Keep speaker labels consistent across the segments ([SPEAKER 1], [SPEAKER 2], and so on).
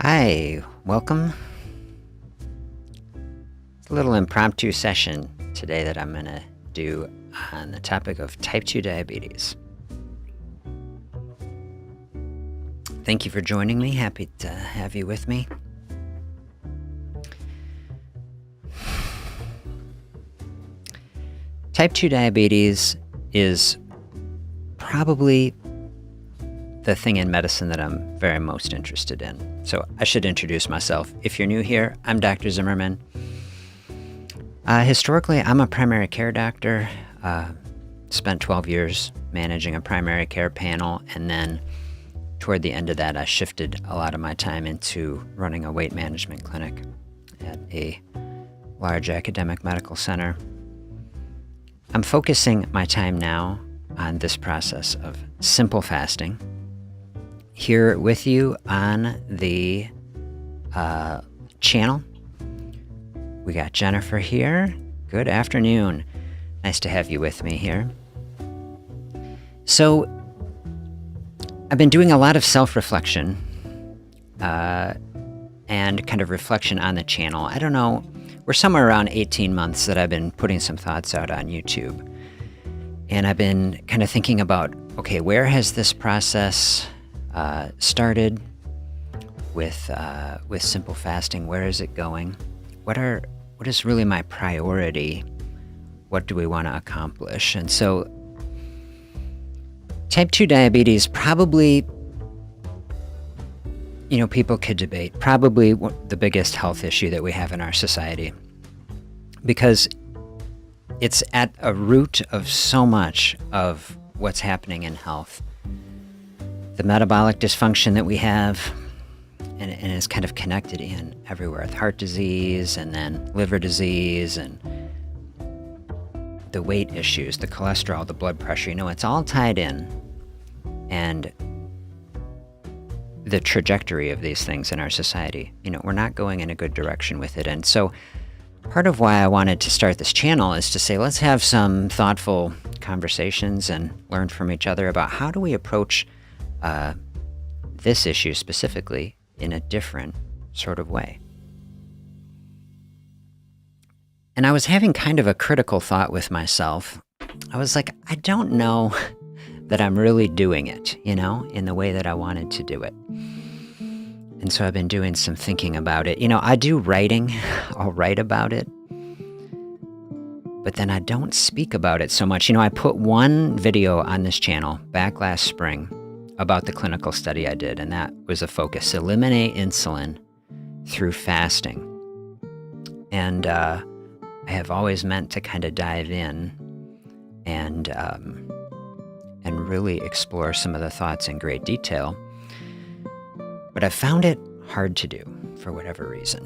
[SPEAKER 1] Hi, welcome. It's a little impromptu session today that I'm going to do on the topic of type 2 diabetes. Thank you for joining me. Happy to have you with me. Type 2 diabetes is probably the thing in medicine that I'm very most interested in. So I should introduce myself. If you're new here, I'm Dr. Zimmermann. Historically, I'm a primary care doctor. Spent 12 years managing a primary care panel, and then toward the end of that, I shifted a lot of my time into running a weight management clinic at a large academic medical center. I'm focusing my time now on this process of simple fasting. Here with you on the channel, we got Jennifer here. Good afternoon. Nice to have you with me here. So, I've been doing a lot of self-reflection and kind of reflection on the channel. I don't know, we're somewhere around 18 months that I've been putting some thoughts out on YouTube. And I've been kind of thinking about, okay, where has this process started with simple fasting? Where is it going? What is really my priority? What do we want to accomplish? And so type 2 diabetes probably, people could debate, probably the biggest health issue that we have in our society, because it's at a root of so much of what's happening in health. The metabolic dysfunction that we have, and is kind of connected in everywhere, with heart disease and then liver disease and the weight issues, the cholesterol, the blood pressure, it's all tied in. And the trajectory of these things in our society, we're not going in a good direction with it. And so part of why I wanted to start this channel is to say, let's have some thoughtful conversations and learn from each other about how do we approach this issue specifically in a different sort of way. And I was having kind of a critical thought with myself. I was like, I don't know that I'm really doing it, in the way that I wanted to do it. And so I've been doing some thinking about it. I do writing. I'll write about it. But then I don't speak about it so much. I put one video on this channel back last spring about the clinical study I did, and that was a focus: eliminate insulin through fasting. And I have always meant to kind of dive in and really explore some of the thoughts in great detail. But I found it hard to do for whatever reason.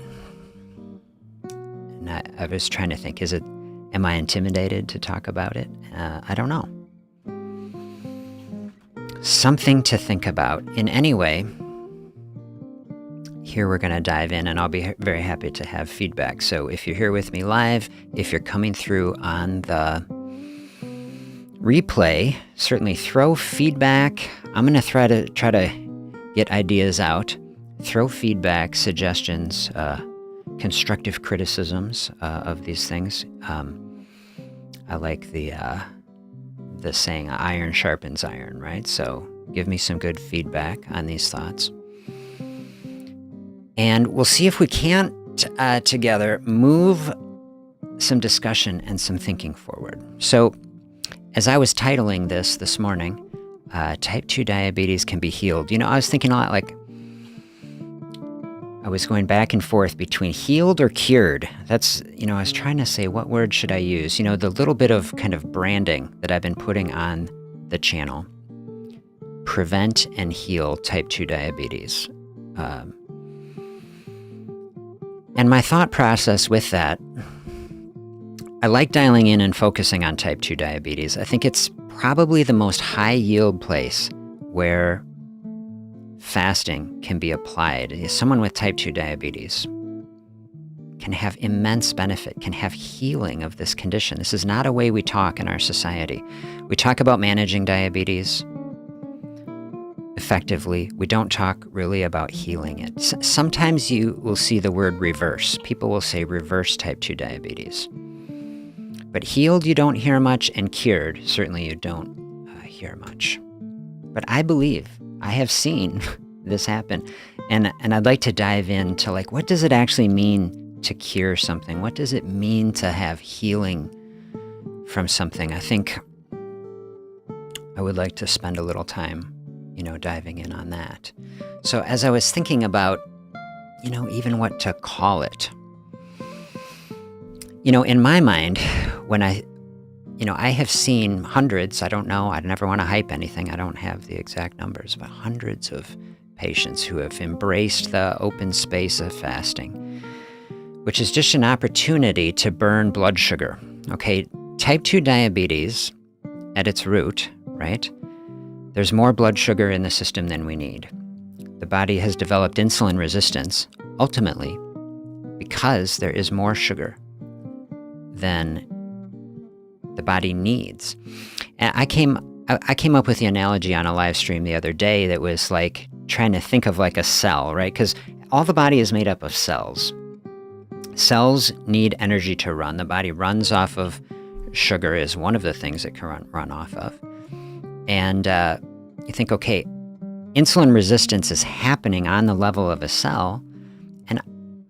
[SPEAKER 1] And I was trying to think, am I intimidated to talk about it? I don't know. Something to think about. In any way, here we're going to dive in, and I'll be very happy to have feedback. So if you're here with me live, if you're coming through on the replay, certainly throw feedback. I'm going to try to get ideas out, throw feedback, suggestions, constructive criticisms of these things. I like the saying, iron sharpens iron, right? So give me some good feedback on these thoughts. And we'll see if we can't together move some discussion and some thinking forward. So as I was titling this morning, type 2 diabetes can be healed. I was thinking a lot, like, I was going back and forth between healed or cured. That's, I was trying to say, what word should I use? The little bit of kind of branding that I've been putting on the channel: prevent and heal type 2 diabetes. And my thought process with that, I like dialing in and focusing on type 2 diabetes. I think it's probably the most high yield place where fasting can be applied. Someone with type 2 diabetes can have immense benefit, can have healing of this condition. This is not a way we talk in our society. We talk about managing diabetes. effectively. We don't talk really about healing it. Sometimes you will see the word reverse. People will say reverse type 2 diabetes. But healed, you don't hear much, and cured, certainly you don't hear much. But I believe, I have seen this happen. And I'd like to dive into, like, what does it actually mean to cure something? What does it mean to have healing from something? I think I would like to spend a little time, diving in on that. So as I was thinking about, even what to call it, in my mind, when I have seen hundreds, I don't know, I never want to hype anything, I don't have the exact numbers, but hundreds of patients who have embraced the open space of fasting, which is just an opportunity to burn blood sugar. Okay, type 2 diabetes at its root, right? There's more blood sugar in the system than we need. The body has developed insulin resistance, ultimately, because there is more sugar than the body needs. And I came up with the analogy on a live stream the other day that was like trying to think of like a cell, right? Because all the body is made up of cells. Cells need energy to run. The body runs off of sugar is one of the things it can run off of. And you think, okay, insulin resistance is happening on the level of a cell. And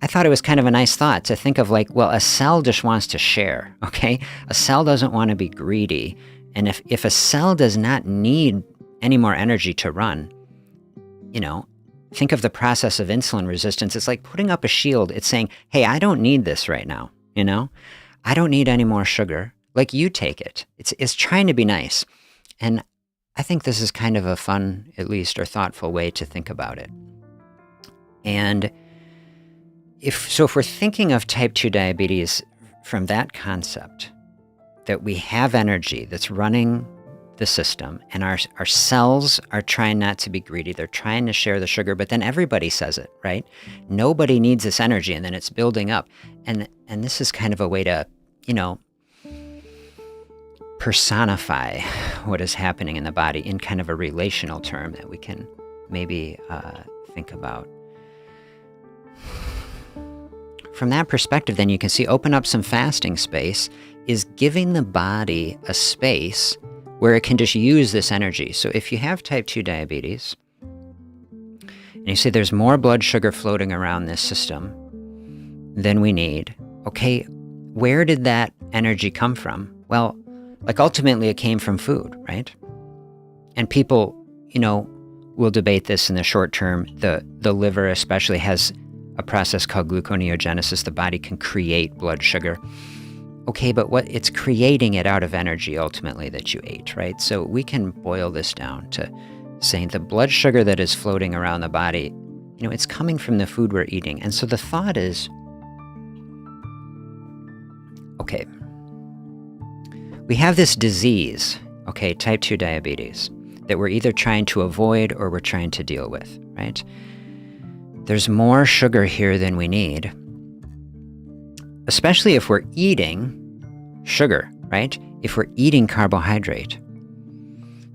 [SPEAKER 1] I thought it was kind of a nice thought to think of like, well, a cell just wants to share, okay? A cell doesn't want to be greedy. And if a cell does not need any more energy to run, think of the process of insulin resistance. It's like putting up a shield. It's saying, hey, I don't need this right now, I don't need any more sugar. Like, you take it. It's trying to be nice. And I think this is kind of a fun, at least, or thoughtful way to think about it. And if we're thinking of type 2 diabetes from that concept, that we have energy that's running the system, and our cells are trying not to be greedy. They're trying to share the sugar, but then everybody says it, right? Nobody needs this energy, and then it's building up. And this is kind of a way to, personify what is happening in the body in kind of a relational term that we can maybe think about. From that perspective, then you can see open up some fasting space is giving the body a space where it can just use this energy. So if you have type 2 diabetes, and you say there's more blood sugar floating around this system than we need, okay, where did that energy come from? Well, like ultimately it came from food, right? And people, will debate this in the short term. The liver especially has a process called gluconeogenesis. The body can create blood sugar. Okay, but what it's creating it out of energy ultimately that you ate, right? So we can boil this down to saying the blood sugar that is floating around the body, it's coming from the food we're eating. And so the thought is, okay, we have this disease, okay, type 2 diabetes, that we're either trying to avoid or we're trying to deal with, right? There's more sugar here than we need, especially if we're eating sugar, right? If we're eating carbohydrate.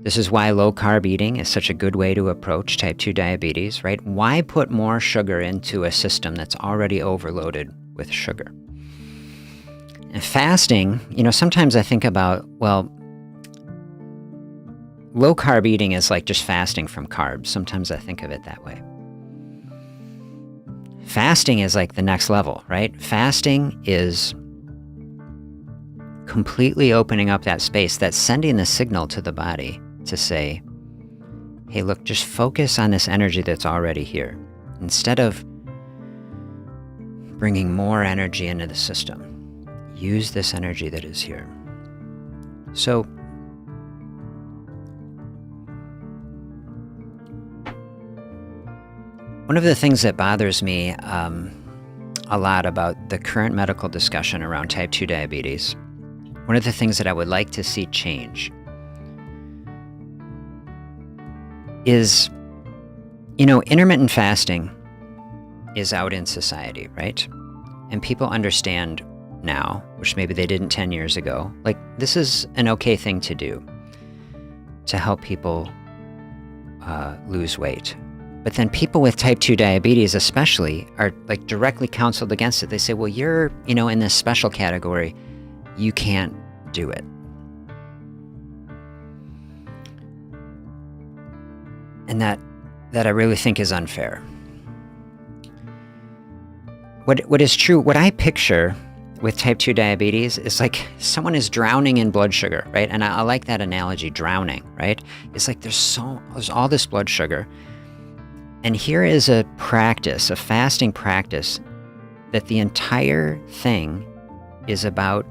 [SPEAKER 1] This is why low-carb eating is such a good way to approach type 2 diabetes, right? Why put more sugar into a system that's already overloaded with sugar? And fasting, sometimes I think about, well, low-carb eating is like just fasting from carbs. Sometimes I think of it that way. Fasting is like the next level, right? Fasting is completely opening up that space, that's sending the signal to the body to say, hey, look, just focus on this energy that's already here. Instead of bringing more energy into the system, use this energy that is here. So, one of the things that bothers me a lot about the current medical discussion around type 2 diabetes, one of the things that I would like to see change is, intermittent fasting is out in society, right? And people understand now, which maybe they didn't 10 years ago, like this is an okay thing to do to help people lose weight. But then people with type 2 diabetes especially are like directly counseled against it. They say, well, you're, in this special category, you can't do it. And that I really think is unfair. What is true, what I picture with type 2 diabetes is like someone is drowning in blood sugar, right? And I like that analogy, drowning, right? It's like there's all this blood sugar. And here is a practice, a fasting practice, that the entire thing is about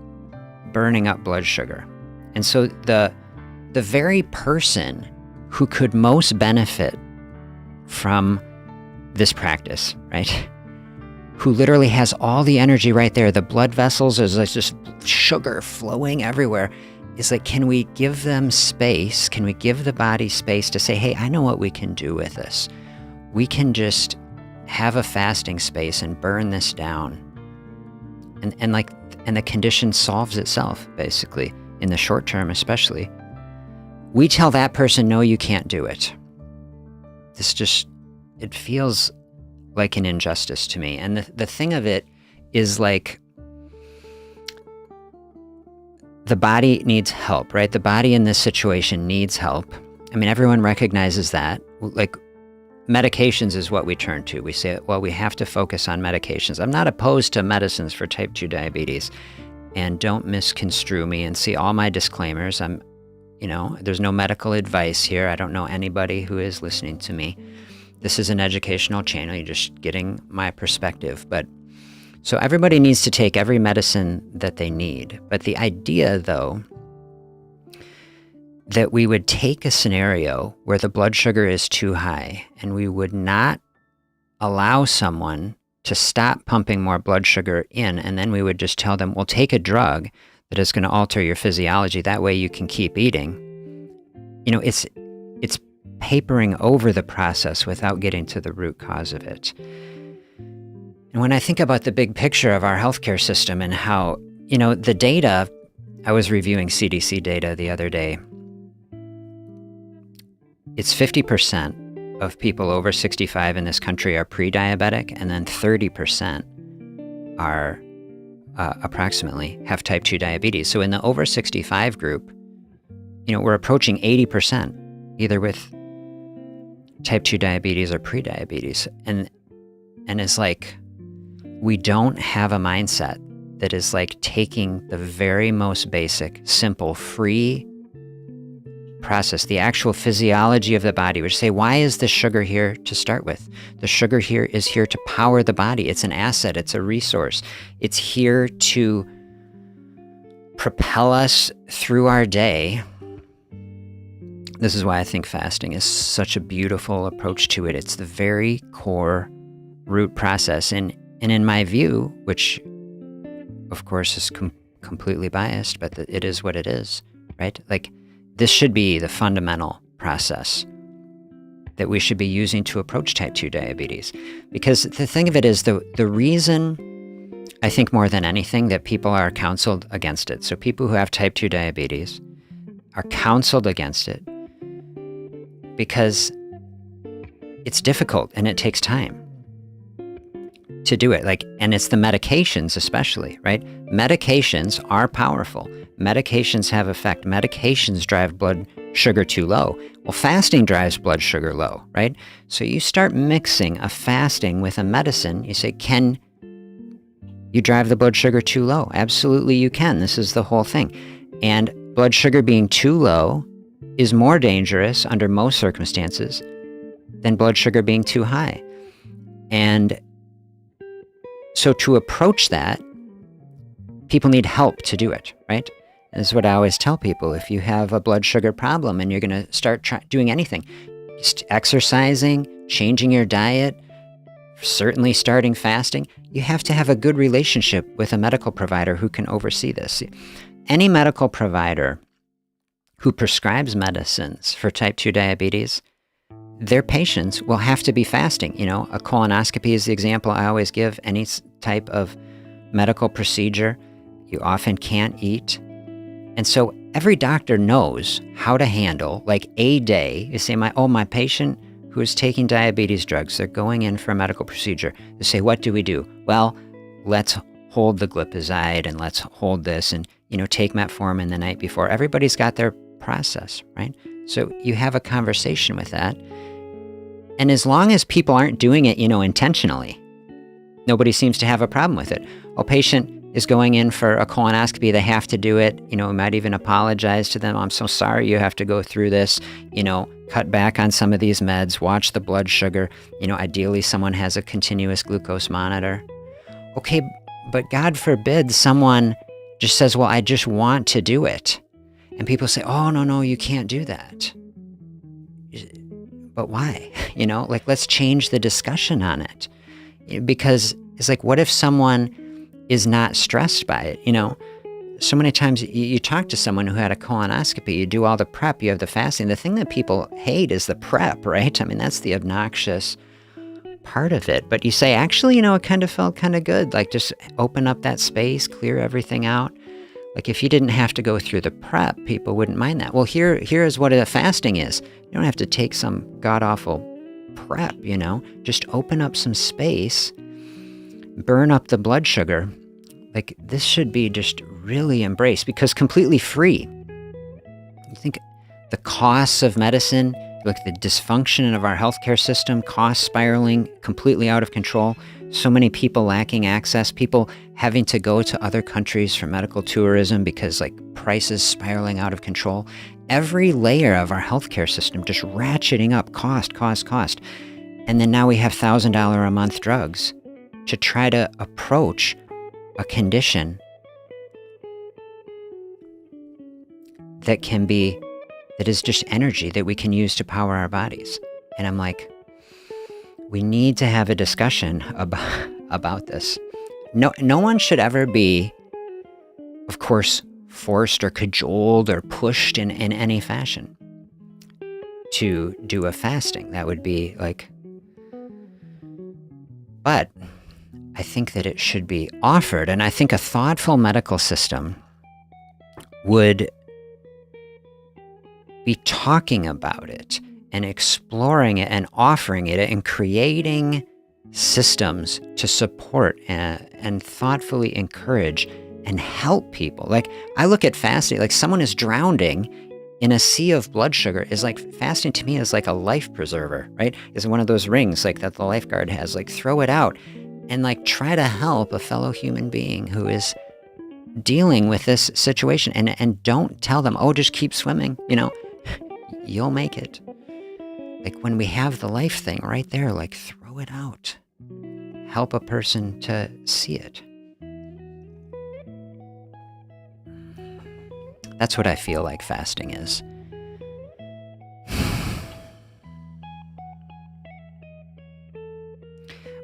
[SPEAKER 1] burning up blood sugar. And so the very person who could most benefit from this practice, right? Who literally has all the energy right there, the blood vessels, is like just sugar flowing everywhere. It's like, can we give them space? Can we give the body space to say, hey, I know what we can do with this. We can just have a fasting space and burn this down. And the condition solves itself, basically, in the short term especially. We tell that person, no, you can't do it. It feels like an injustice to me. And the thing of it is like, the body needs help, right? The body in this situation needs help. I mean, everyone recognizes that. Like, medications is what we turn to. We say, well, we have to focus on medications. I'm not opposed to medicines for type 2 diabetes. And don't misconstrue me and see all my disclaimers. There's no medical advice here. I don't know anybody who is listening to me. This is an educational channel. You're just getting my perspective. But so everybody needs to take every medicine that they need. But the idea, though, that we would take a scenario where the blood sugar is too high and we would not allow someone to stop pumping more blood sugar in, and then we would just tell them, well, take a drug that is going to alter your physiology. That way you can keep eating. It's papering over the process without getting to the root cause of it. And when I think about the big picture of our healthcare system and how, the data, I was reviewing CDC data the other day. It's 50% of people over 65 in this country are pre-diabetic, and then 30% are approximately have type 2 diabetes. So in the over 65 group, we're approaching 80%, either with type 2 diabetes or pre-diabetes. And it's like, we don't have a mindset that is like taking the very most basic, simple, free process, the actual physiology of the body, which say, why is the sugar here to start with? The sugar here is here to power the body. It's an asset. It's a resource. It's here to propel us through our day. This is why I think fasting is such a beautiful approach to it. It's the very core root process. And in my view, which of course is completely biased, but it is what it is, right? Like, this should be the fundamental process that we should be using to approach type 2 diabetes. Because the thing of it is, the reason, I think more than anything, that people are counseled against it. So people who have type 2 diabetes are counseled against it because it's difficult and it takes time to do it. And it's the medications especially, right? Medications are powerful. Medications have effect. Medications drive blood sugar too low. Well, fasting drives blood sugar low, right? So you start mixing a fasting with a medicine. You say, can you drive the blood sugar too low? Absolutely you can. This is the whole thing. And blood sugar being too low is more dangerous under most circumstances than blood sugar being too high. And so to approach that, people need help to do it, right? This is what I always tell people. If you have a blood sugar problem and you're going to start doing anything, just exercising, changing your diet, certainly starting fasting, you have to have a good relationship with a medical provider who can oversee this. Any medical provider who prescribes medicines for type 2 diabetes, their patients will have to be fasting. A colonoscopy is the example I always give. Any type of medical procedure, you often can't eat. And so every doctor knows how to handle like a day. You say, my patient who is taking diabetes drugs, they're going in for a medical procedure. They say, what do we do? Well, let's hold the glipizide and let's hold this and, take metformin the night before. Everybody's got their process, right? So you have a conversation with that. And as long as people aren't doing it, intentionally, nobody seems to have a problem with it. A patient is going in for a colonoscopy, they have to do it. We might even apologize to them. I'm so sorry you have to go through this, cut back on some of these meds, watch the blood sugar. Ideally someone has a continuous glucose monitor. Okay, but God forbid someone just says, well, I just want to do it. And people say, oh, no, you can't do that. But why? Let's change the discussion on it. Because it's like, what if someone is not stressed by it? So many times you talk to someone who had a colonoscopy, you do all the prep, you have the fasting. The thing that people hate is the prep, right? I mean, that's the obnoxious part of it. But you say, actually, it kind of felt kind of good. Like, just open up that space, clear everything out. Like, if you didn't have to go through the prep, people wouldn't mind that. Well, here is what a fasting is. You don't have to take some god-awful prep, Just open up some space, burn up the blood sugar. Like, this should be just really embraced because completely free. You think the costs of medicine, look at the dysfunction of our healthcare system, costs spiraling completely out of control, so many people lacking access, people having to go to other countries for medical tourism because prices spiraling out of control. Every layer of our healthcare system just ratcheting up cost. And then now we have $1,000 a month drugs to try to approach a condition that is just energy that we can use to power our bodies. And I'm like, we need to have a discussion about this. No one should ever be, of course, forced or cajoled or pushed in any fashion to do a fasting. That would be but I think that it should be offered. And I think a thoughtful medical system would be talking about it and exploring it and offering it and creating systems to support and thoughtfully encourage and help people. I look at fasting, someone is drowning in a sea of blood sugar. Is fasting to me is like a life preserver, right? Is one of those rings that the lifeguard has. Throw it out and try to help a fellow human being who is dealing with this situation. And don't tell them, oh, just keep swimming, you'll make it. When we have the life thing right there, throw it out. Help a person to see it. That's what I feel like fasting is.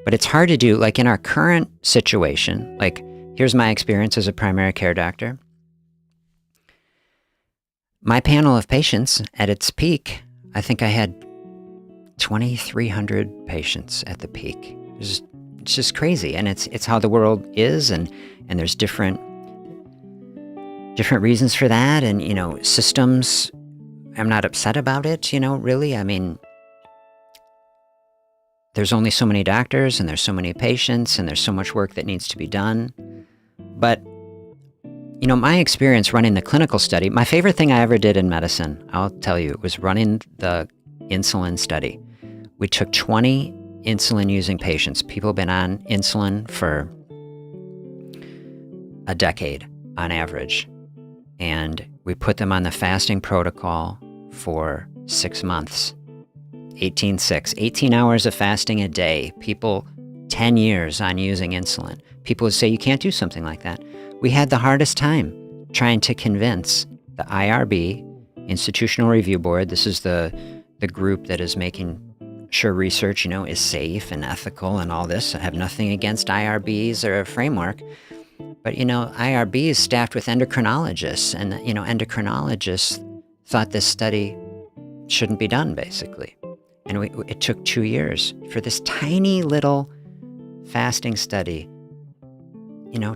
[SPEAKER 1] But it's hard to do, in our current situation, here's my experience as a primary care doctor. My panel of patients at its peak, I think I had 2,300 patients at the peak. It's just crazy. And it's how the world is, and there's different reasons for that, and systems. I'm not upset about it, really. I mean, there's only so many doctors and there's so many patients and there's so much work that needs to be done. But my experience running the clinical study, my favorite thing I ever did in medicine, I'll tell you, was running the insulin study. We took 20 insulin-using patients. People have been on insulin for a decade on average. And we put them on the fasting protocol for 6 months. 18 hours of fasting a day. People 10 years on using insulin. People would say, you can't do something like that. We had the hardest time trying to convince the IRB, Institutional Review Board. This is the group that is making sure research, is safe and ethical and all this. I have nothing against IRBs or a framework. But, IRB is staffed with endocrinologists, and, endocrinologists thought this study shouldn't be done, basically. And it took 2 years for this tiny little fasting study,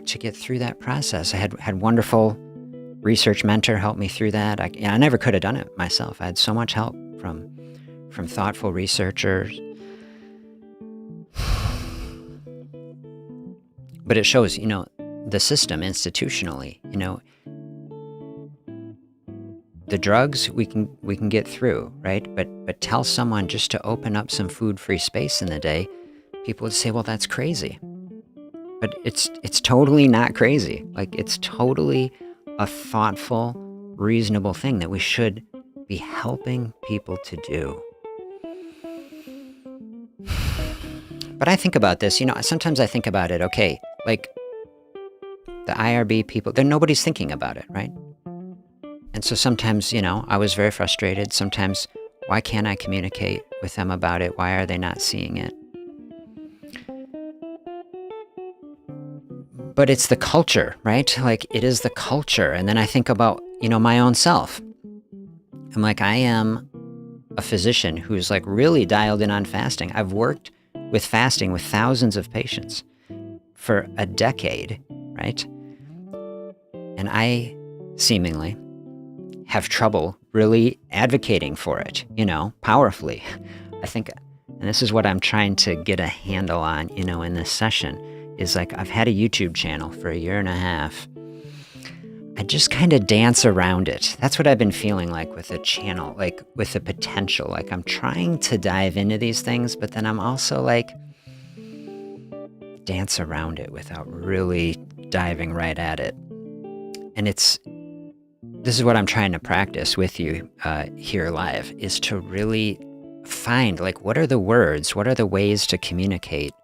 [SPEAKER 1] to get through that process. I had wonderful research mentor helped me through that. I never could have done it myself. I had so much help from thoughtful researchers. But it shows, the system institutionally, the drugs we can get through, right? But tell someone just to open up some food-free space in the day, people would say, well, that's crazy. But it's totally not crazy. Like, it's totally a thoughtful, reasonable thing that we should be helping people to do. But I think about this, sometimes I think about it, okay, like the IRB people, nobody's thinking about it, right? And so sometimes, I was very frustrated. Sometimes, why can't I communicate with them about it? Why are they not seeing it? But it's the culture, right? Like, it is the culture. And then I think about, my own self. I'm like, I am a physician who's like really dialed in on fasting. I've worked with fasting with thousands of patients for a decade, right? And I seemingly have trouble really advocating for it, powerfully. I think, and this is what I'm trying to get a handle on, in this session, is like, I've had a YouTube channel for a year and a half. I just kind of dance around it. That's what I've been feeling like with a channel, like with the potential. Like, I'm trying to dive into these things, but then I'm also like, dance around it without really diving right at it. And this is what I'm trying to practice with you here live, is to really find, like, what are the words, what are the ways to communicate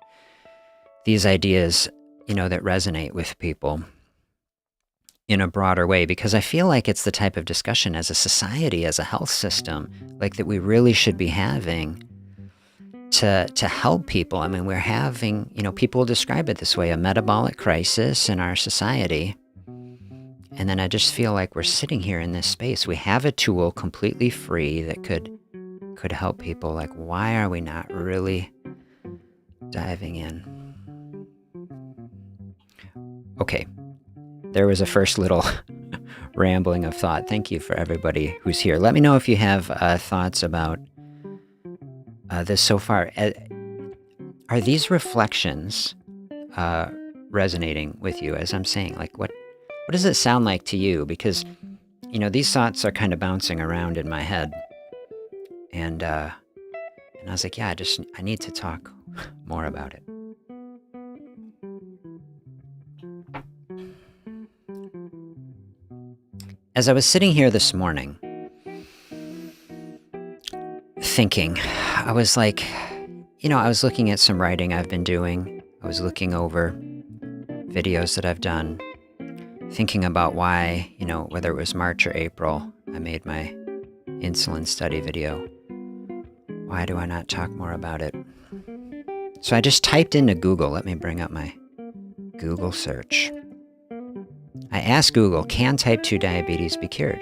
[SPEAKER 1] these ideas, that resonate with people in a broader way, because I feel like it's the type of discussion as a society, as a health system, like, that we really should be having to help people. I mean, we're having, people describe it this way, a metabolic crisis in our society. And then I just feel like we're sitting here in this space. We have a tool completely free that could help people. Like, why are we not really diving in? Okay, there was a first little rambling of thought. Thank you for everybody who's here. Let me know if you have thoughts about this so far. Are these reflections resonating with you as I'm saying? Like, what does it sound like to you? Because, these thoughts are kind of bouncing around in my head. And I was like, yeah, I need to talk more about it. As I was sitting here this morning, thinking, I was like, I was looking at some writing I've been doing. I was looking over videos that I've done, thinking about why, whether it was March or April, I made my insulin study video. Why do I not talk more about it? So I just typed into Google. Let me bring up my Google search. I asked Google, can type 2 diabetes be cured?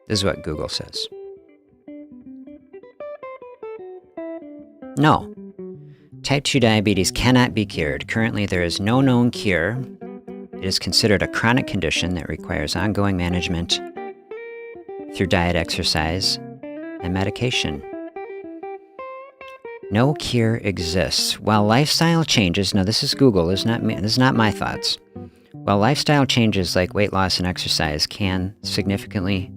[SPEAKER 1] This is what Google says. No. Type 2 diabetes cannot be cured. Currently, there is no known cure. It is considered a chronic condition that requires ongoing management through diet, exercise, and medication. No cure exists. While lifestyle changes, now this is Google, this is not my thoughts. While lifestyle changes like weight loss and exercise can significantly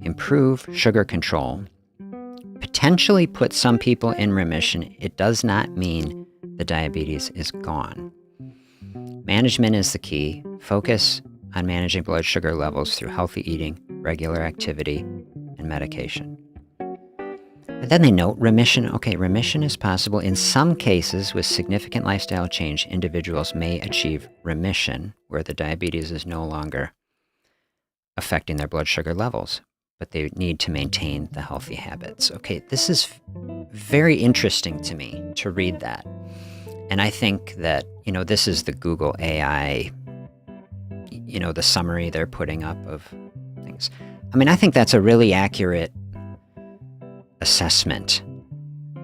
[SPEAKER 1] improve sugar control, potentially put some people in remission, it does not mean the diabetes is gone. Management is the key. Focus on managing blood sugar levels through healthy eating, regular activity, and medication. And then they note remission. Okay, remission is possible. In some cases, with significant lifestyle change, individuals may achieve remission, where the diabetes is no longer affecting their blood sugar levels, but they need to maintain the healthy habits. Okay, this is very interesting to me to read that. And I think that, this is the Google AI, the summary they're putting up of things. I mean, I think that's a really accurate assessment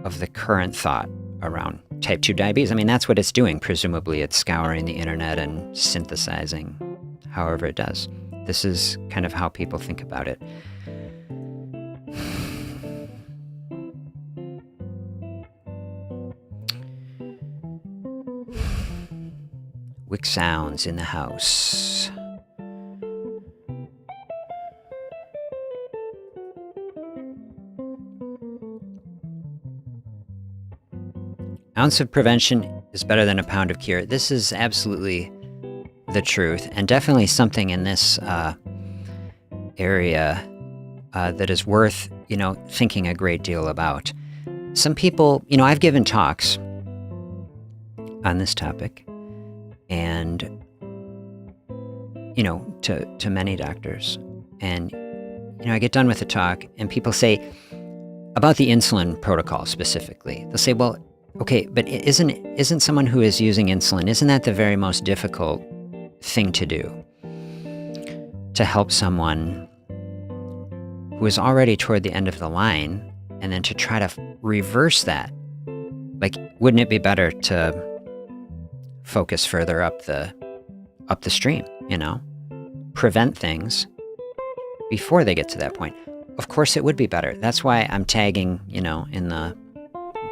[SPEAKER 1] of the current thought around type 2 diabetes. I mean, that's what it's doing. Presumably, it's scouring the internet and synthesizing however it does. This is kind of how people think about it. Wick sounds in the house. Ounce of prevention is better than a pound of cure. This is absolutely the truth, and definitely something in this area that is worth, thinking a great deal about. Some people, I've given talks on this topic, and, to many doctors, and, I get done with the talk, and people say, about the insulin protocol specifically, they'll say, well, okay, but isn't someone who is using insulin, isn't that the very most difficult thing to do? To help someone who is already toward the end of the line, and then to try to reverse that. Like, wouldn't it be better to focus further up the stream, prevent things before they get to that point? Of course it would be better. That's why I'm tagging, in the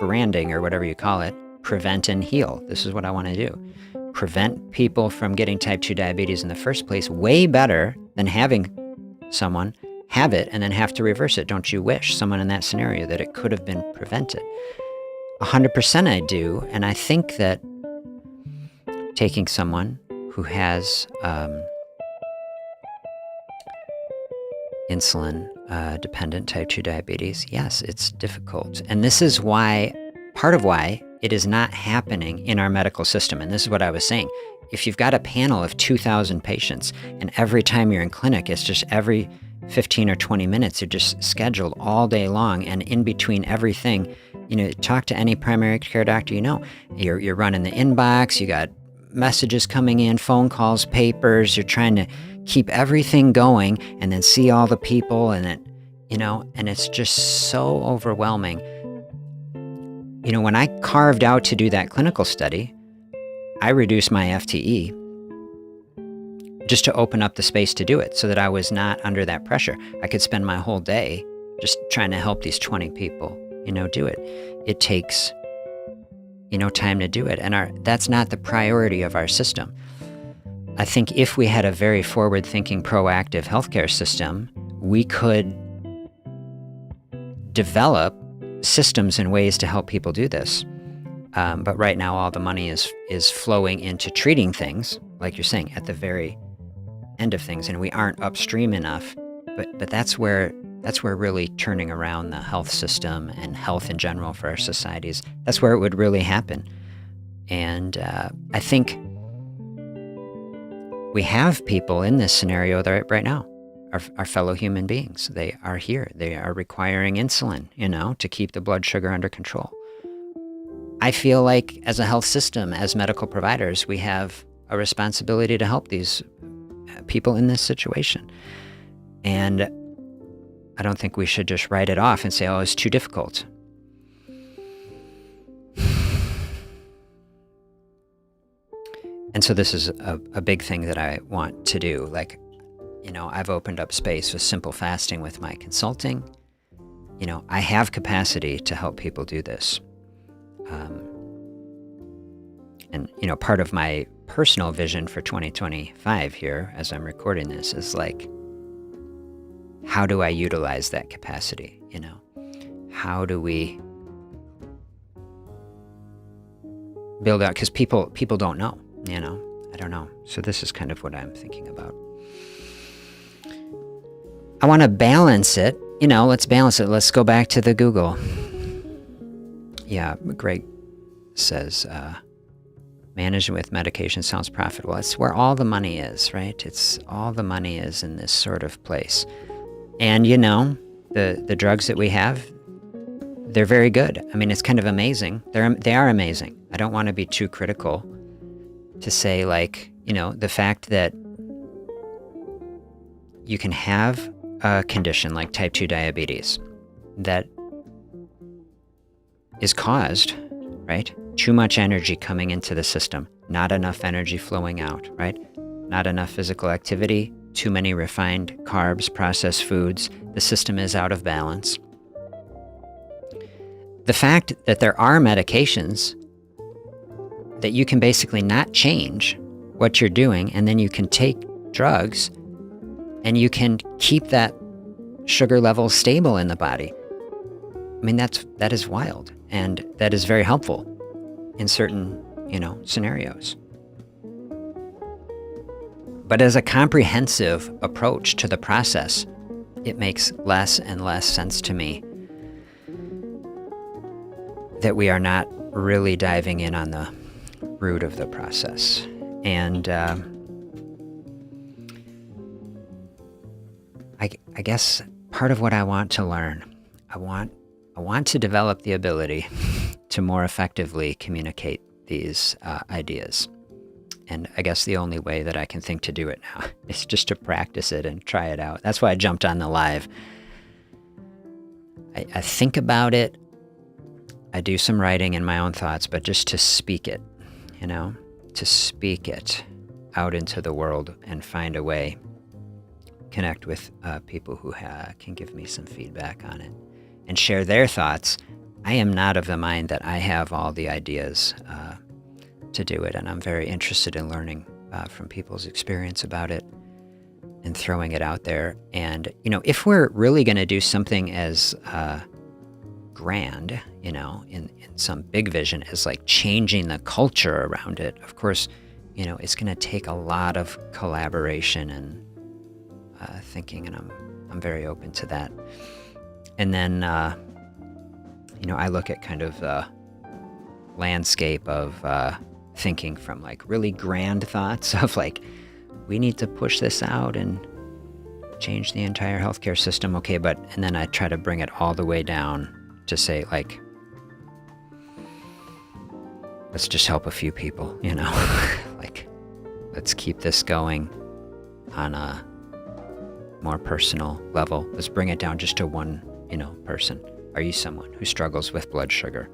[SPEAKER 1] branding or whatever you call it, prevent and heal. This is what I want to do. Prevent people from getting type 2 diabetes in the first place way better than having someone have it and then have to reverse it. Don't you wish, someone in that scenario, that it could have been prevented? 100% I do. And I think that taking someone who has insulin dependent type 2 diabetes, yes, it's difficult. And this is part of why it is not happening in our medical system. And this is what I was saying. If you've got a panel of 2,000 patients, and every time you're in clinic, it's just every 15 or 20 minutes, you're just scheduled all day long, and in between everything, talk to any primary care doctor, you're running the inbox, you got messages coming in, phone calls, papers, you're trying to keep everything going and then see all the people, and and it's just so overwhelming. When I carved out to do that clinical study, I reduced my FTE just to open up the space to do it so that I was not under that pressure. I could spend my whole day just trying to help these 20 people, do it. It takes, time to do it. And that's not the priority of our system. I think if we had a very forward-thinking, proactive healthcare system, we could develop systems and ways to help people do this. But right now, all the money is flowing into treating things, like you're saying, at the very end of things, and we aren't upstream enough. But that's where really turning around the health system and health in general for our societies, that's where it would really happen. And I think we have people in this scenario right now, our fellow human beings. They are here. They are requiring insulin, to keep the blood sugar under control. I feel like as a health system, as medical providers, we have a responsibility to help these people in this situation. And I don't think we should just write it off and say, oh, it's too difficult. And so this is a big thing that I want to do. Like, I've opened up space with simple fasting with my consulting. I have capacity to help people do this. And part of my personal vision for 2025 here, as I'm recording this, is like, how do I utilize that capacity? How do we build out? Because people don't know, I don't know. So this is kind of what I'm thinking about. I want to balance it. Let's balance it. Let's go back to the Google. Yeah, Greg says, managing with medication sounds profitable. It's where all the money is, right? It's all the money is in this sort of place. And, the drugs that we have, they're very good. I mean, it's kind of amazing. They are amazing. I don't want to be too critical to say, like, the fact that you can have a condition like type 2 diabetes that is caused, right? Too much energy coming into the system, not enough energy flowing out, right? Not enough physical activity, too many refined carbs, processed foods. The system is out of balance. The fact that there are medications that you can basically not change what you're doing, and then you can take drugs and you can keep that sugar level stable in the body. I mean, that is wild, and that is very helpful in certain, scenarios. But as a comprehensive approach to the process, it makes less and less sense to me that we are not really diving in on the root of the process. And I guess part of what I want to learn, I want to develop the ability to more effectively communicate these ideas. And I guess the only way that I can think to do it now is just to practice it and try it out. That's why I jumped on the live. I think about it. I do some writing in my own thoughts, but just to speak it, to speak it out into the world and find a way, connect with people who can give me some feedback on it and share their thoughts. I am not of the mind that I have all the ideas to do it, and I'm very interested in learning from people's experience about it and throwing it out there. And, if we're really going to do something as grand, in some big vision, as like changing the culture around it, of course, it's going to take a lot of collaboration and thinking, and I'm very open to that. And then, I look at kind of the landscape of thinking from like really grand thoughts of like, we need to push this out and change the entire healthcare system. Okay, and then I try to bring it all the way down to say like, let's just help a few people, like, let's keep this going on a more personal level. Let's bring it down just to one, person. Are you someone who struggles with blood sugar?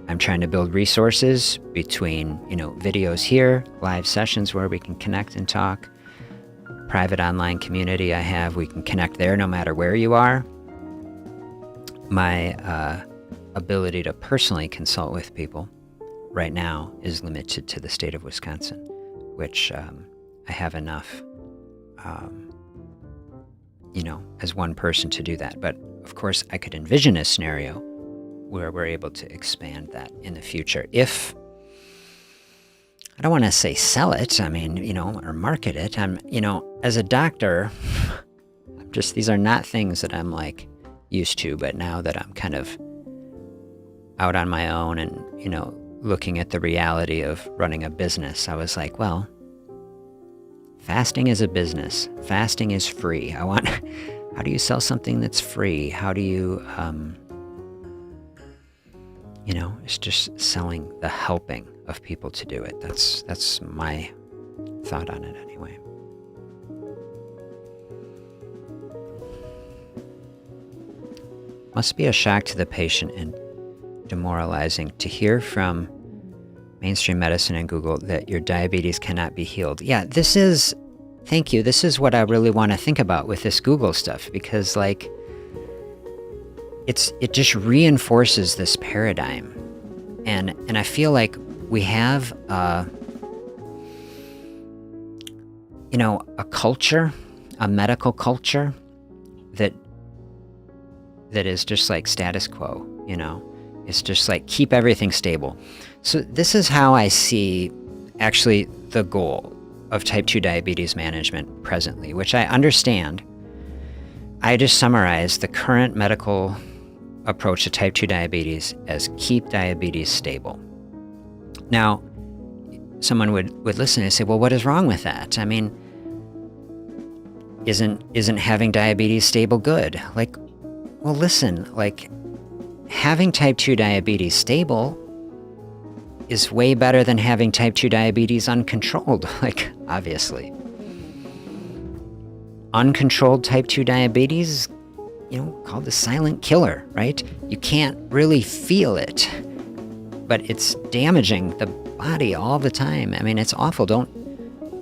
[SPEAKER 1] I'm trying to build resources between, videos here, live sessions where we can connect and talk, private online community I have, we can connect there no matter where you are. My ability to personally consult with people right now is limited to the state of Wisconsin, which I have enough, as one person to do that. But of course, I could envision a scenario where we're able to expand that in the future. If, I don't want to say sell it, or market it. As a doctor, these are not things that I'm like used to, but now that I'm kind of out on my own and, looking at the reality of running a business, I was like, well, fasting is a business. Fasting is free. How do you sell something that's free? How do you, it's just selling the helping of people to do it. That's my thought on it anyway. Must be a shock to the patient and demoralizing to hear from mainstream medicine and Google that your diabetes cannot be healed. Yeah, thank you. This is what I really want to think about with this Google stuff, because like, it just reinforces this paradigm. And I feel like we have, a culture, a medical culture that is just like status quo, It's just like keep everything stable. So this is how I see actually the goal of type 2 diabetes management presently, which I understand. I just summarized the current medical approach to type 2 diabetes as keep diabetes stable. Now, someone would listen and say, well, what is wrong with that? Isn't having diabetes stable good? Like, well, listen, like, having type 2 diabetes stable is way better than having type 2 diabetes uncontrolled, like, obviously. Uncontrolled type 2 diabetes, called the silent killer, right? You can't really feel it, but it's damaging the body all the time. It's awful. Don't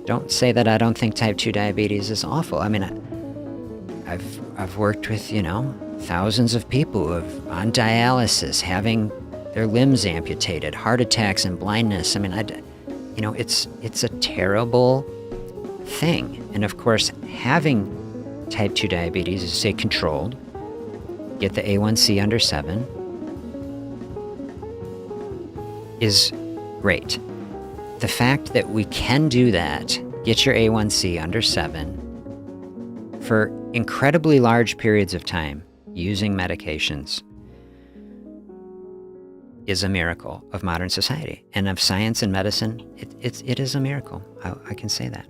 [SPEAKER 1] don't say that I don't think type 2 diabetes is awful. I mean, I've worked with, thousands of people who have on dialysis, having their limbs amputated, heart attacks and blindness. I mean, it's a terrible thing. And of course, having type 2 diabetes is, say, controlled, get the A1C under 7, is great. The fact that we can do that, get your A1C under 7 for incredibly large periods of time using medications, is a miracle of modern society and of science and medicine. It is a miracle. I can say that.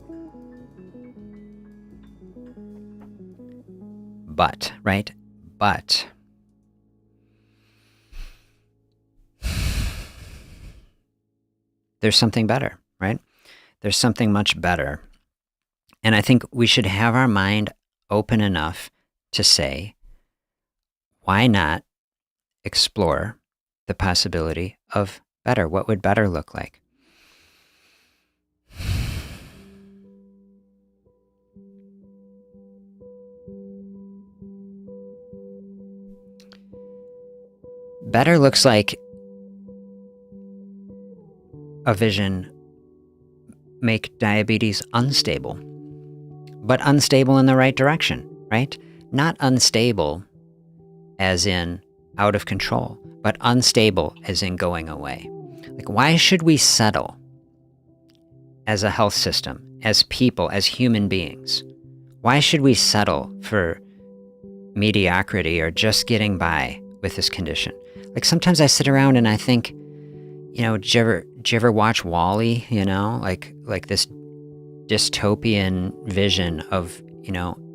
[SPEAKER 1] But there's something better, right? There's something much better. And I think we should have our mind open enough to say, why not explore the possibility of better? What would better look like? Better looks like a vision make diabetes unstable, but unstable in the right direction, right? Not unstable as in out of control, but unstable as in going away. Like, why should we settle as a health system, as people, as human beings? Why should we settle for mediocrity or just getting by with this condition? Like, sometimes I sit around and I think, did you ever watch WALL-E? Like this dystopian vision of,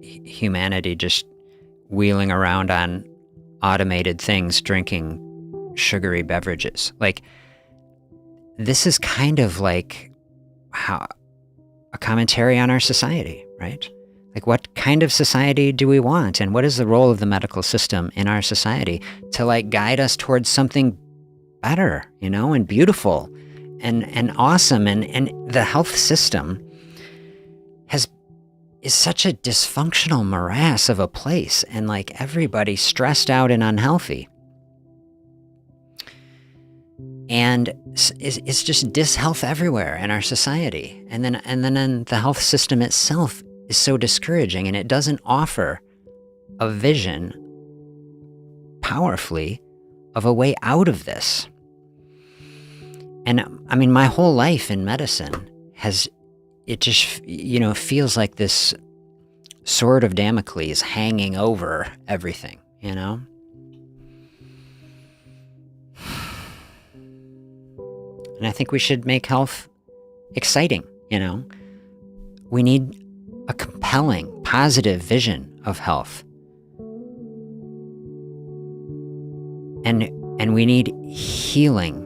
[SPEAKER 1] humanity just wheeling around on automated things, drinking sugary beverages. Like, this is kind of like a commentary on our society, right? Like, what kind of society do we want? And what is the role of the medical system in our society to guide us towards something better, and beautiful and awesome. And the health system is such a dysfunctional morass of a place, and everybody's stressed out and unhealthy. And it's just dishealth everywhere in our society. And then the health system itself is so discouraging, and it doesn't offer a vision powerfully of a way out of this. And I mean, my whole life in medicine feels like this sword of Damocles hanging over everything, And I think we should make health exciting, We need a compelling, positive vision of health. And we need healing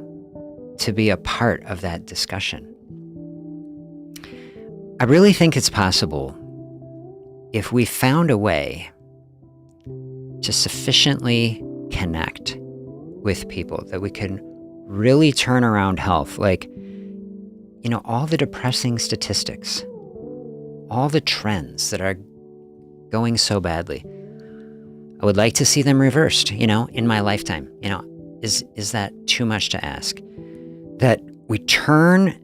[SPEAKER 1] to be a part of that discussion. I really think it's possible if we found a way to sufficiently connect with people that we can really turn around health. All the depressing statistics, all the trends that are going so badly, I would like to see them reversed, in my lifetime. Is that too much to ask? That we turn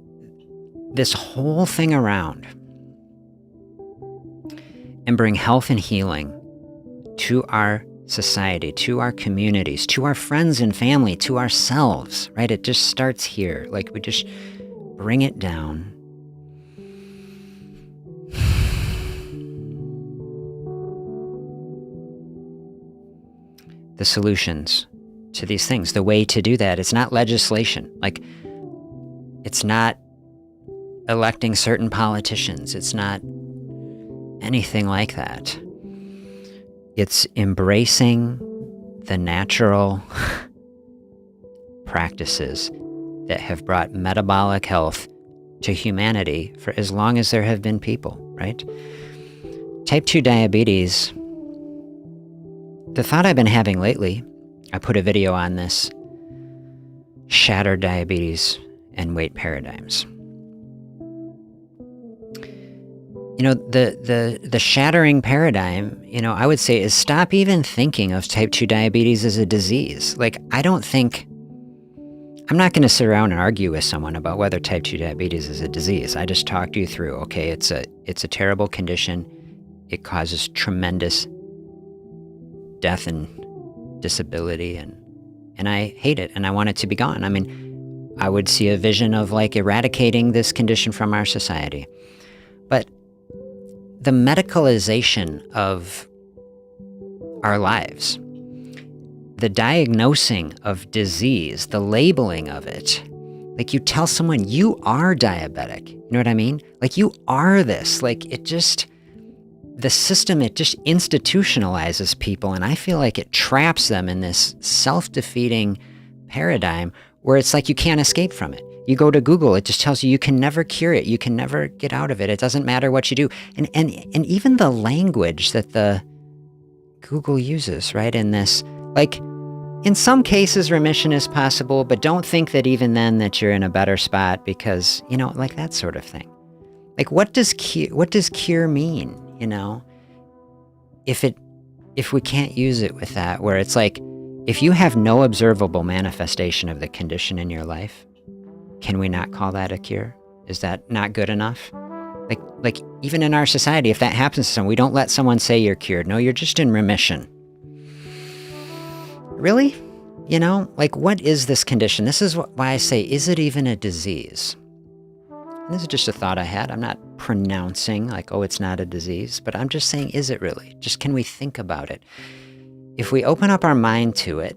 [SPEAKER 1] this whole thing around and bring health and healing to our society, to our communities, to our friends and family, to ourselves, right? It just starts here. We just bring it down. The solutions to these things, the way to do that, it's not legislation. It's not electing certain politicians. It's not anything like that. It's embracing the natural practices that have brought metabolic health to humanity for as long as there have been people, right? Type 2 diabetes, the thought I've been having lately, I put a video on this, shattered diabetes and weight paradigms. the shattering paradigm, I would say is stop even thinking of type 2 diabetes as a disease. Like, I'm not going to sit around and argue with someone about whether type 2 diabetes is a disease. I just talked you through, okay, it's a terrible condition. It causes tremendous death and disability, and I hate it, and I want it to be gone. I mean, I would see a vision of like eradicating this condition from our society. But the medicalization of our lives, the diagnosing of disease, the labeling of it, like you tell someone you are diabetic, you know what I mean? Like you are this, like the system, it just institutionalizes people, and I feel like it traps them in this self-defeating paradigm where it's like you can't escape from it. You go to Google, it just tells you you can never cure it. You can never get out of it. It doesn't matter what you do. And even the language that the Google uses, right, in this, like, in some cases remission is possible, but don't think that even then that you're in a better spot because, like that sort of thing. Like, what does cure mean, if we can't use it with that, where it's like, if you have no observable manifestation of the condition in your life, can we not call that a cure? Is that not good enough? Like even in our society, if that happens to someone, we don't let someone say you're cured. No, you're just in remission. Really? Like, what is this condition? This is why I say, is it even a disease? And this is just a thought I had. I'm not pronouncing like, oh, it's not a disease, but I'm just saying, is it really? Just can we think about it? If we open up our mind to it,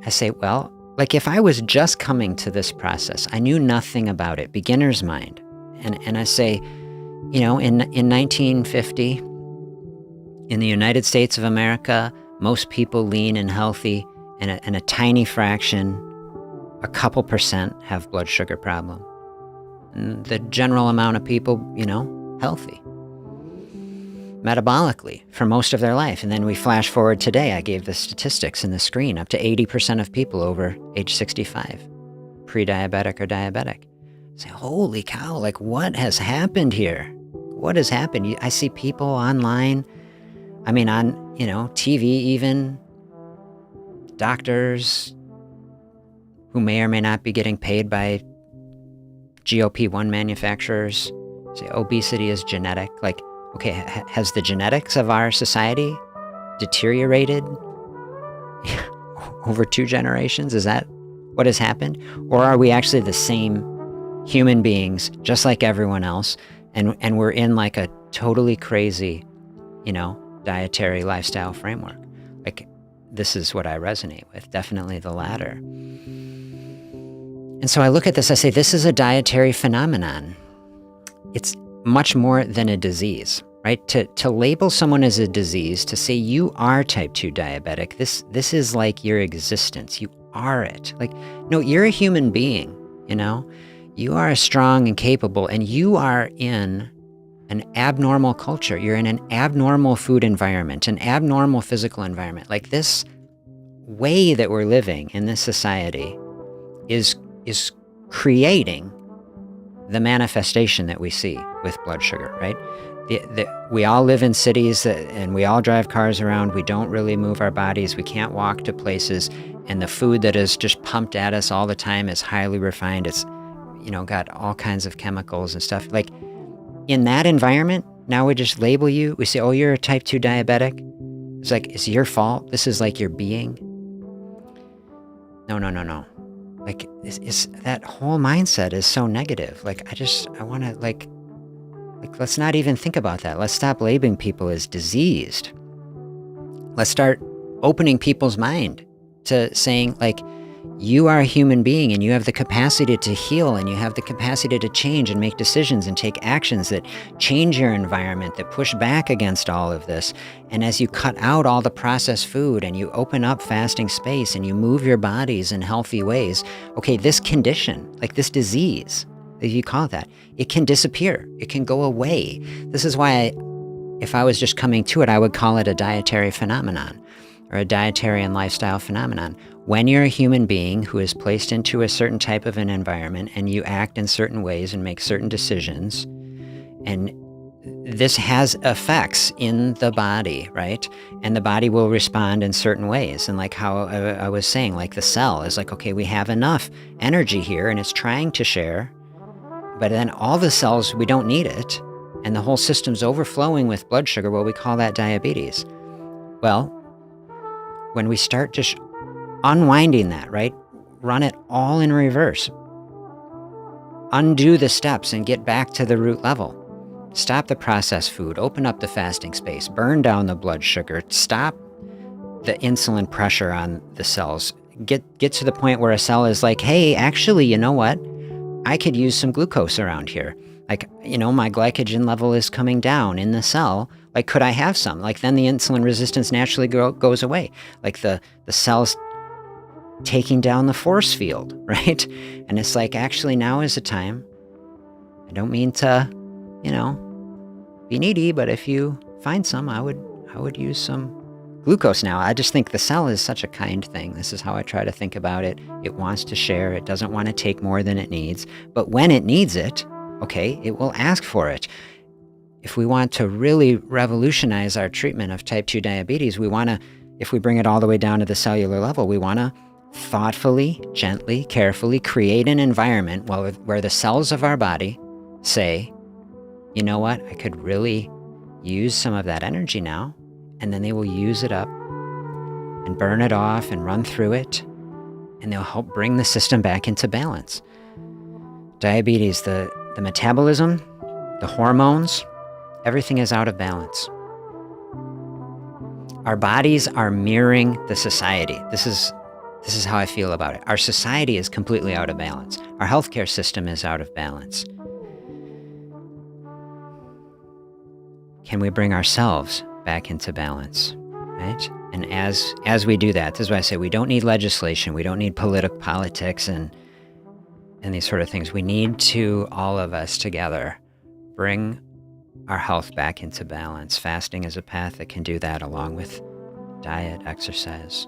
[SPEAKER 1] I say, well, like if I was just coming to this process, I knew nothing about it, beginner's mind. And I say, in 1950, in the United States of America, most people lean and healthy, and a tiny fraction, a couple percent, have blood sugar problem. And the general amount of people, healthy metabolically for most of their life. And then we flash forward today, I gave the statistics in the screen, up to 80% of people over age 65, pre-diabetic or diabetic. Say, holy cow, like what has happened here? What has happened? I see people online, on, TV even, doctors who may or may not be getting paid by GLP-1 manufacturers say obesity is genetic. Like, okay, has the genetics of our society deteriorated over 2 generations? Is that what has happened? Or are we actually the same human beings, just like everyone else, and we're in like a totally crazy, dietary lifestyle framework? Like, this is what I resonate with, definitely the latter. And so I look at this, I say, this is a dietary phenomenon. It's much more than a disease, right? To label someone as a disease, to say you are type 2 diabetic, this is like your existence. You are it. Like, no, you're a human being, You are strong and capable, and you are in an abnormal culture. You're in an abnormal food environment, an abnormal physical environment. Like, this way that we're living in this society is creating the manifestation that we see with blood sugar, right? We all live in cities and we all drive cars around. We don't really move our bodies. We can't walk to places. And the food that is just pumped at us all the time is highly refined. It's, got all kinds of chemicals and stuff. Like, in that environment, now we just label you. We say, oh, you're a type 2 diabetic. It's like, it's your fault. This is like your being. No. Like, that whole mindset is so negative. Like, I want to, like, let's not even think about that. Let's stop labeling people as diseased. Let's start opening people's mind to saying, like, you are a human being and you have the capacity to heal and you have the capacity to change and make decisions and take actions that change your environment, that push back against all of this. And as you cut out all the processed food and you open up fasting space and you move your bodies in healthy ways, okay, this condition, like this disease, if you call it that, it can disappear. It can go away. This is why if I was just coming to it, I would call it a dietary phenomenon or a dietary and lifestyle phenomenon. When you're a human being who is placed into a certain type of an environment and you act in certain ways and make certain decisions, And this has effects in the body, right? And the body will respond in certain ways. And like how I was saying, like the cell is like, okay, we have enough energy here and it's trying to share, but then all the cells, we don't need it. And the whole system's overflowing with blood sugar. Well, we call that diabetes. Well, when we start just unwinding that, right? Run it all in reverse. Undo the steps and get back to the root level. Stop the processed food, open up the fasting space, burn down the blood sugar, stop the insulin pressure on the cells. Get to the point where a cell is like, hey, actually, you know what? I could use some glucose around here. Like, my glycogen level is coming down in the cell. Like, could I have some? Like, then the insulin resistance naturally goes away. Like the cell's taking down the force field, right? And it's like, actually, now is the time. I don't mean to, be needy, but if you find some, I would use some glucose now. I just think the cell is such a kind thing. This is how I try to think about it. It wants to share. It doesn't want to take more than it needs. But when it needs it, okay, it will ask for it. If we want to really revolutionize our treatment of type 2 diabetes, if we bring it all the way down to the cellular level, we want to thoughtfully, gently, carefully create an environment where the cells of our body say, you know what, I could really use some of that energy now, and then they will use it up and burn it off and run through it, and they'll help bring the system back into balance. Diabetes, the metabolism, the hormones, everything is out of balance. Our bodies are mirroring the society. This is how I feel about it. Our society is completely out of balance. Our healthcare system is out of balance. Can we bring ourselves back into balance, right? And as we do that, this is why I say we don't need legislation. We don't need politics and these sort of things. We need to, all of us together, bring our health back into balance. Fasting is a path that can do that, along with diet, exercise.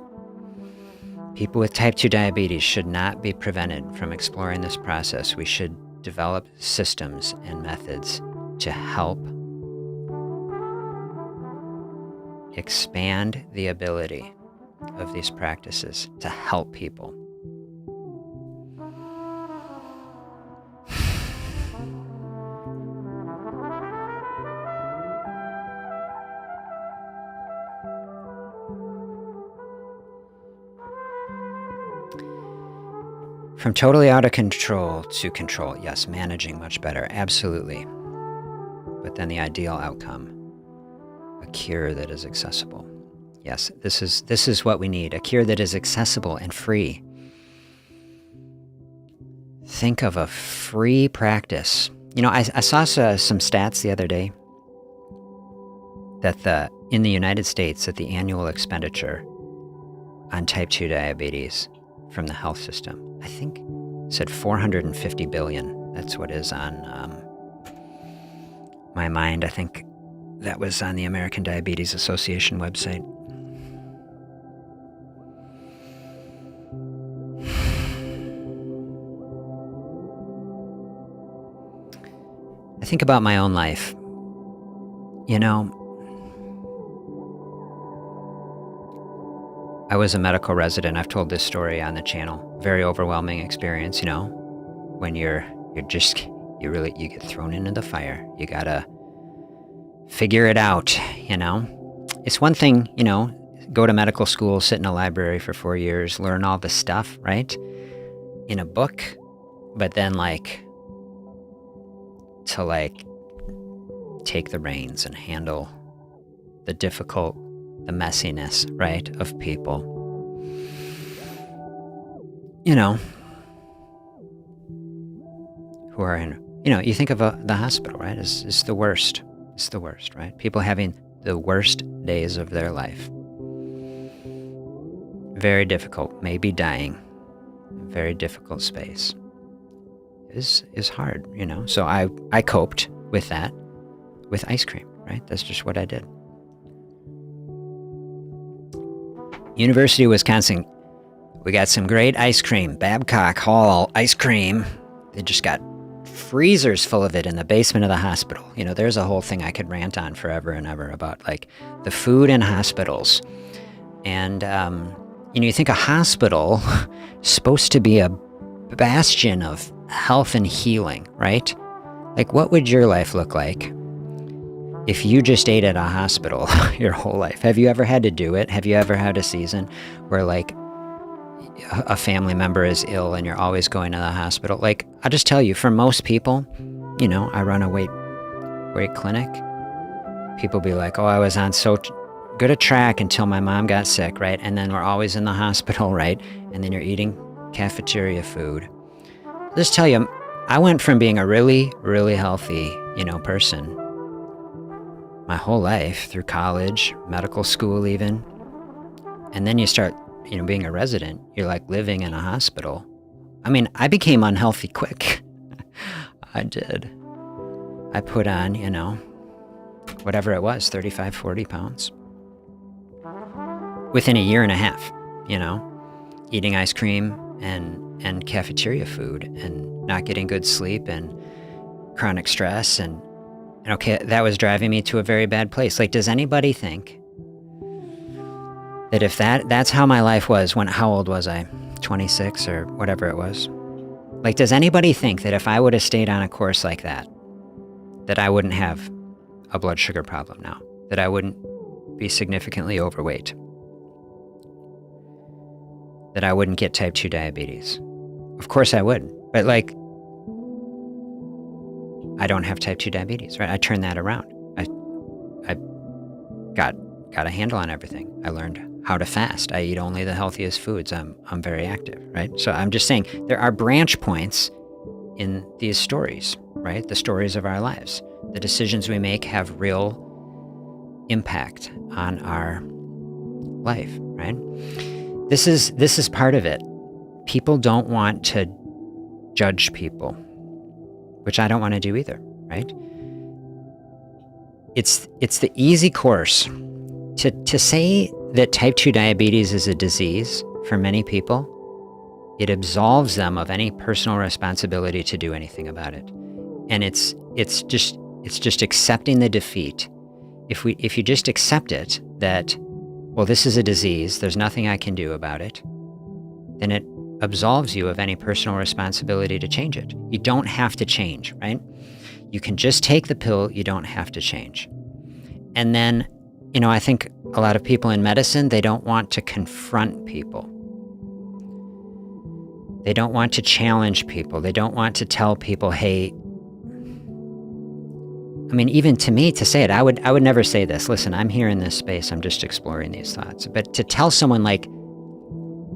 [SPEAKER 1] People with type 2 diabetes should not be prevented from exploring this process. We should develop systems and methods to help expand the ability of these practices to help people. From totally out of control to control, yes, managing much better, absolutely. But then the ideal outcome, a cure that is accessible. Yes, this is what we need, a cure that is accessible and free. Think of a free practice. I saw some stats the other day that in the United States, that the annual expenditure on type 2 diabetes from the health system, I think said 450 billion. That's what is on my mind. I think that was on the American Diabetes Association website. I think about my own life. I was a medical resident. I've told this story on the channel. Very overwhelming experience, when you get thrown into the fire. You gotta figure it out, It's one thing, go to medical school, sit in a library for 4 years, learn all the stuff, right? In a book, but then to take the reins and handle the messiness, right, of people. Who are in, you think of the hospital, right? It's the worst. It's the worst, right? People having the worst days of their life. Very difficult, maybe dying. Very difficult space. Is hard, So I coped with that with ice cream, right? That's just what I did. University of Wisconsin, we got some great ice cream. Babcock Hall ice cream. They just got freezers full of it in the basement of the hospital. There's a whole thing I could rant on forever and ever about, like, the food in hospitals. And, you think a hospital is supposed to be a bastion of health and healing, right? Like, what would your life look like if you just ate at a hospital your whole life? Have you ever had to do it? Have you ever had a season where, like, a family member is ill and you're always going to the hospital? Like, I'll just tell you, for most people, I run a weight clinic. People be like, oh, I was on so good a track until my mom got sick, right? And then we're always in the hospital, right? And then you're eating cafeteria food. I'll just tell you, I went from being a really, really healthy, person my whole life, through college, medical school even. And then you start, being a resident, you're like living in a hospital. I mean, I became unhealthy quick. I did. I put on, whatever it was, 35, 40 pounds. Within a year and a half, eating ice cream and cafeteria food and not getting good sleep and chronic stress and okay, that was driving me to a very bad place. Like, does anybody think that if that's how my life was how old was I? 26 or whatever it was. Like, does anybody think that if I would have stayed on a course like that I wouldn't have a blood sugar problem now? That I wouldn't be significantly overweight? That I wouldn't get type 2 diabetes? Of course I would. But, like, I don't have type 2 diabetes, right? I turned that around. I got a handle on everything. I learned how to fast. I eat only the healthiest foods. I'm very active, right? So I'm just saying there are branch points in these stories, right? The stories of our lives. The decisions we make have real impact on our life, right? This is part of it. People don't want to judge people, which I don't want to do either, right? It's the easy course to say that type 2 diabetes is a disease. For many people, it absolves them of any personal responsibility to do anything about it. And it's just accepting the defeat. If you just accept it, that, well, this is a disease, there's nothing I can do about it, then it absolves you of any personal responsibility to change it. You don't have to change, right? You can just take the pill, you don't have to change. And then, I think a lot of people in medicine, they don't want to confront people. They don't want to challenge people. They don't want to tell people, hey, I mean, even to me, to say it, I would never say this. Listen, I'm here in this space, I'm just exploring these thoughts. But to tell someone, like,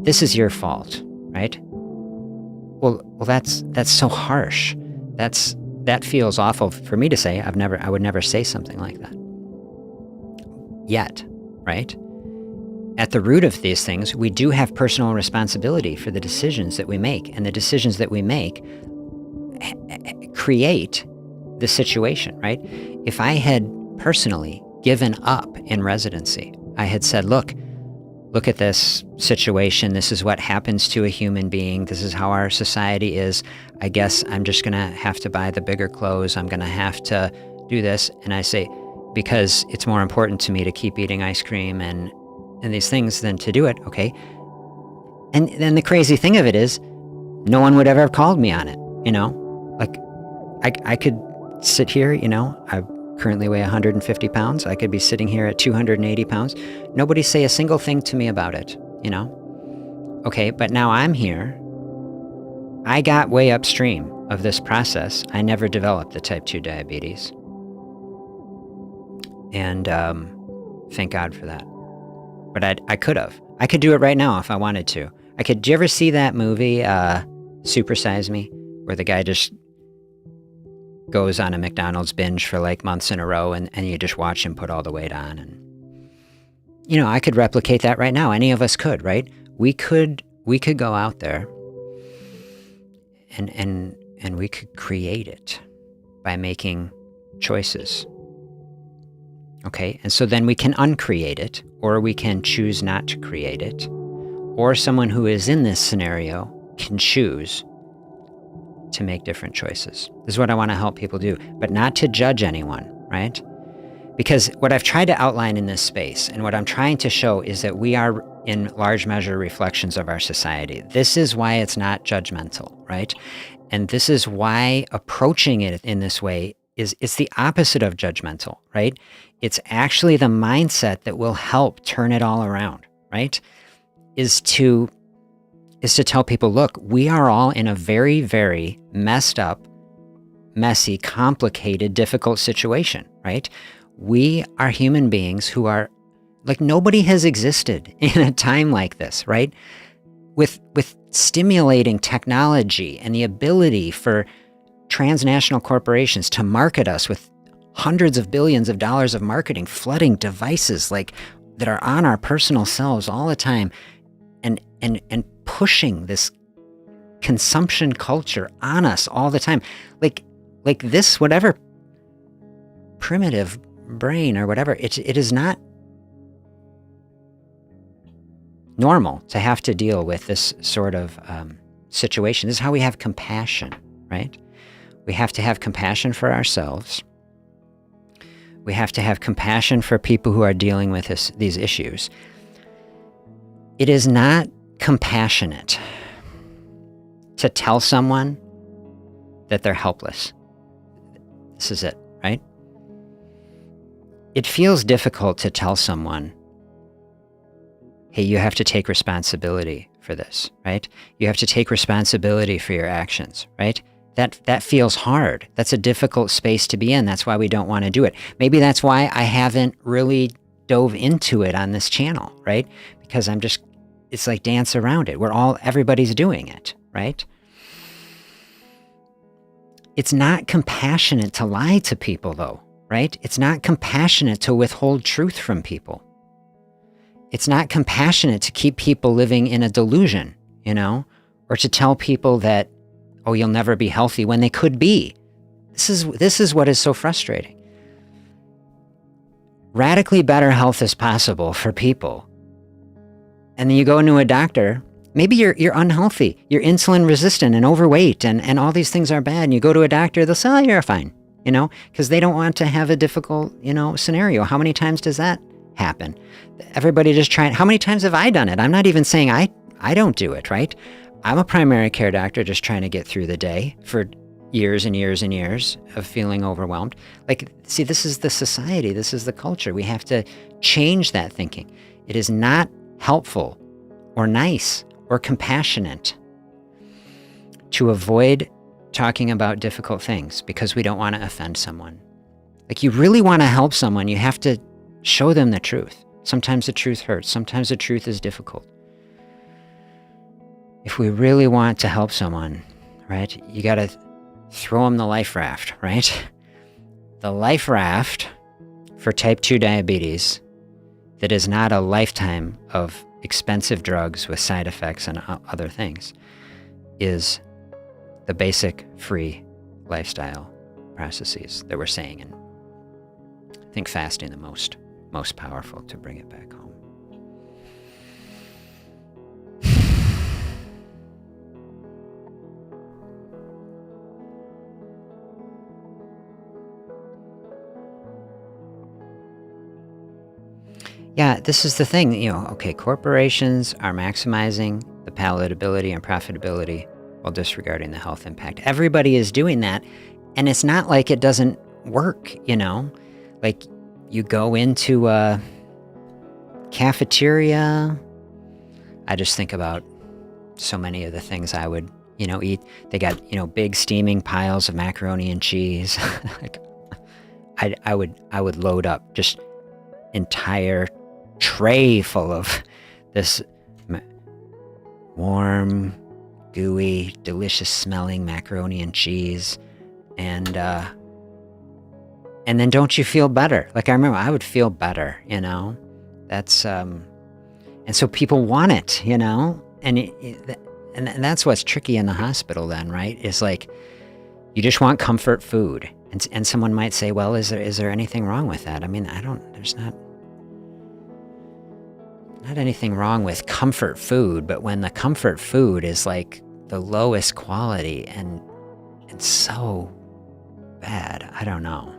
[SPEAKER 1] this is your fault, right? Well, that's so harsh. That feels awful for me to say. I would never say something like that. Yet, right? At the root of these things, we do have personal responsibility for the decisions that we make, and the decisions that we make create the situation, right? If I had personally given up in residency, I had said, look at this situation. This is what happens to a human being. This is how our society is. I guess I'm just going to have to buy the bigger clothes. I'm going to have to do this. And I say, because it's more important to me to keep eating ice cream and these things than to do it, okay? And then the crazy thing of it is, no one would ever have called me on it, Like, I could sit here, I currently weigh 150 pounds. I could be sitting here at 280 pounds. Nobody say a single thing to me about it, Okay, but now I'm here. I got way upstream of this process. I never developed the type 2 diabetes. And thank God for that. But I could have. I could do it right now if I wanted to. Do you ever see that movie, Super Size Me, where the guy just goes on a McDonald's binge for like months in a row and you just watch him put all the weight on? And, I could replicate that right now. Any of us could, right? We could go out there and we could create it by making choices. Okay, and so then we can uncreate it, or we can choose not to create it, or someone who is in this scenario can choose to make different choices. This is what I want to help people do, but not to judge anyone, right? Because what I've tried to outline in this space and what I'm trying to show is that we are in large measure reflections of our society. This is why it's not judgmental, right? And this is why approaching it in this way it's the opposite of judgmental, right? It's actually the mindset that will help turn it all around, right? Is to tell people, look, we are all in a very, very messed up, messy, complicated, difficult situation, right? We are human beings who are like, nobody has existed in a time like this, right? With stimulating technology and the ability for transnational corporations to market us with hundreds of billions of dollars of marketing, flooding devices like that are on our personal selves all the time, and pushing this consumption culture on us all the time. Like this, whatever primitive brain or whatever, it is not normal to have to deal with this sort of situation. This is how we have compassion, right? We have to have compassion for ourselves. We have to have compassion for people who are dealing with these issues. It is not compassionate to tell someone that they're helpless. This is it, right? It feels difficult to tell someone, hey, you have to take responsibility for this, right? You have to take responsibility for your actions, right? That feels hard. That's a difficult space to be in. That's why we don't want to do it. Maybe that's why I haven't really dove into it on this channel, right? Because it's like dance around it. Everybody's doing it, right? It's not compassionate to lie to people though, right? It's not compassionate to withhold truth from people. It's not compassionate to keep people living in a delusion, or to tell people that, oh, you'll never be healthy when they could be. This is what is so frustrating. Radically better health is possible for people. And then you go into a doctor, maybe you're unhealthy, you're insulin resistant and overweight and all these things are bad. And you go to a doctor, they'll say, oh, you're fine, because they don't want to have a difficult, scenario. How many times does that happen? Everybody just trying. How many times have I done it? I'm not even saying I don't do it, right? I'm a primary care doctor just trying to get through the day for years and years and years of feeling overwhelmed. See, this is the society. This is the culture. We have to change that thinking. It is not helpful or nice or compassionate to avoid talking about difficult things because we don't want to offend someone. You really want to help someone, you have to show them the truth. Sometimes the truth hurts. Sometimes the truth is difficult. If we really want to help someone, right, you got to throw them the life raft, right? The life raft for type 2 diabetes that is not a lifetime of expensive drugs with side effects and other things is the basic free lifestyle processes that we're saying. And I think fasting the most powerful to bring it back home. Yeah, this is the thing, corporations are maximizing the palatability and profitability while disregarding the health impact. Everybody is doing that, and it's not like it doesn't work, Like, you go into a cafeteria, I just think about so many of the things I would, eat. They got, big steaming piles of macaroni and cheese. I would load up just entire tray full of this warm, gooey, delicious smelling macaroni and cheese, and then don't you feel better? I remember I would feel better, that's and so people want it, and that's what's tricky in the hospital then, right? Is you just want comfort food, and someone might say, well, is there anything wrong with that? I mean, there's not anything wrong with comfort food, but when the comfort food is the lowest quality and and so bad. I don't know,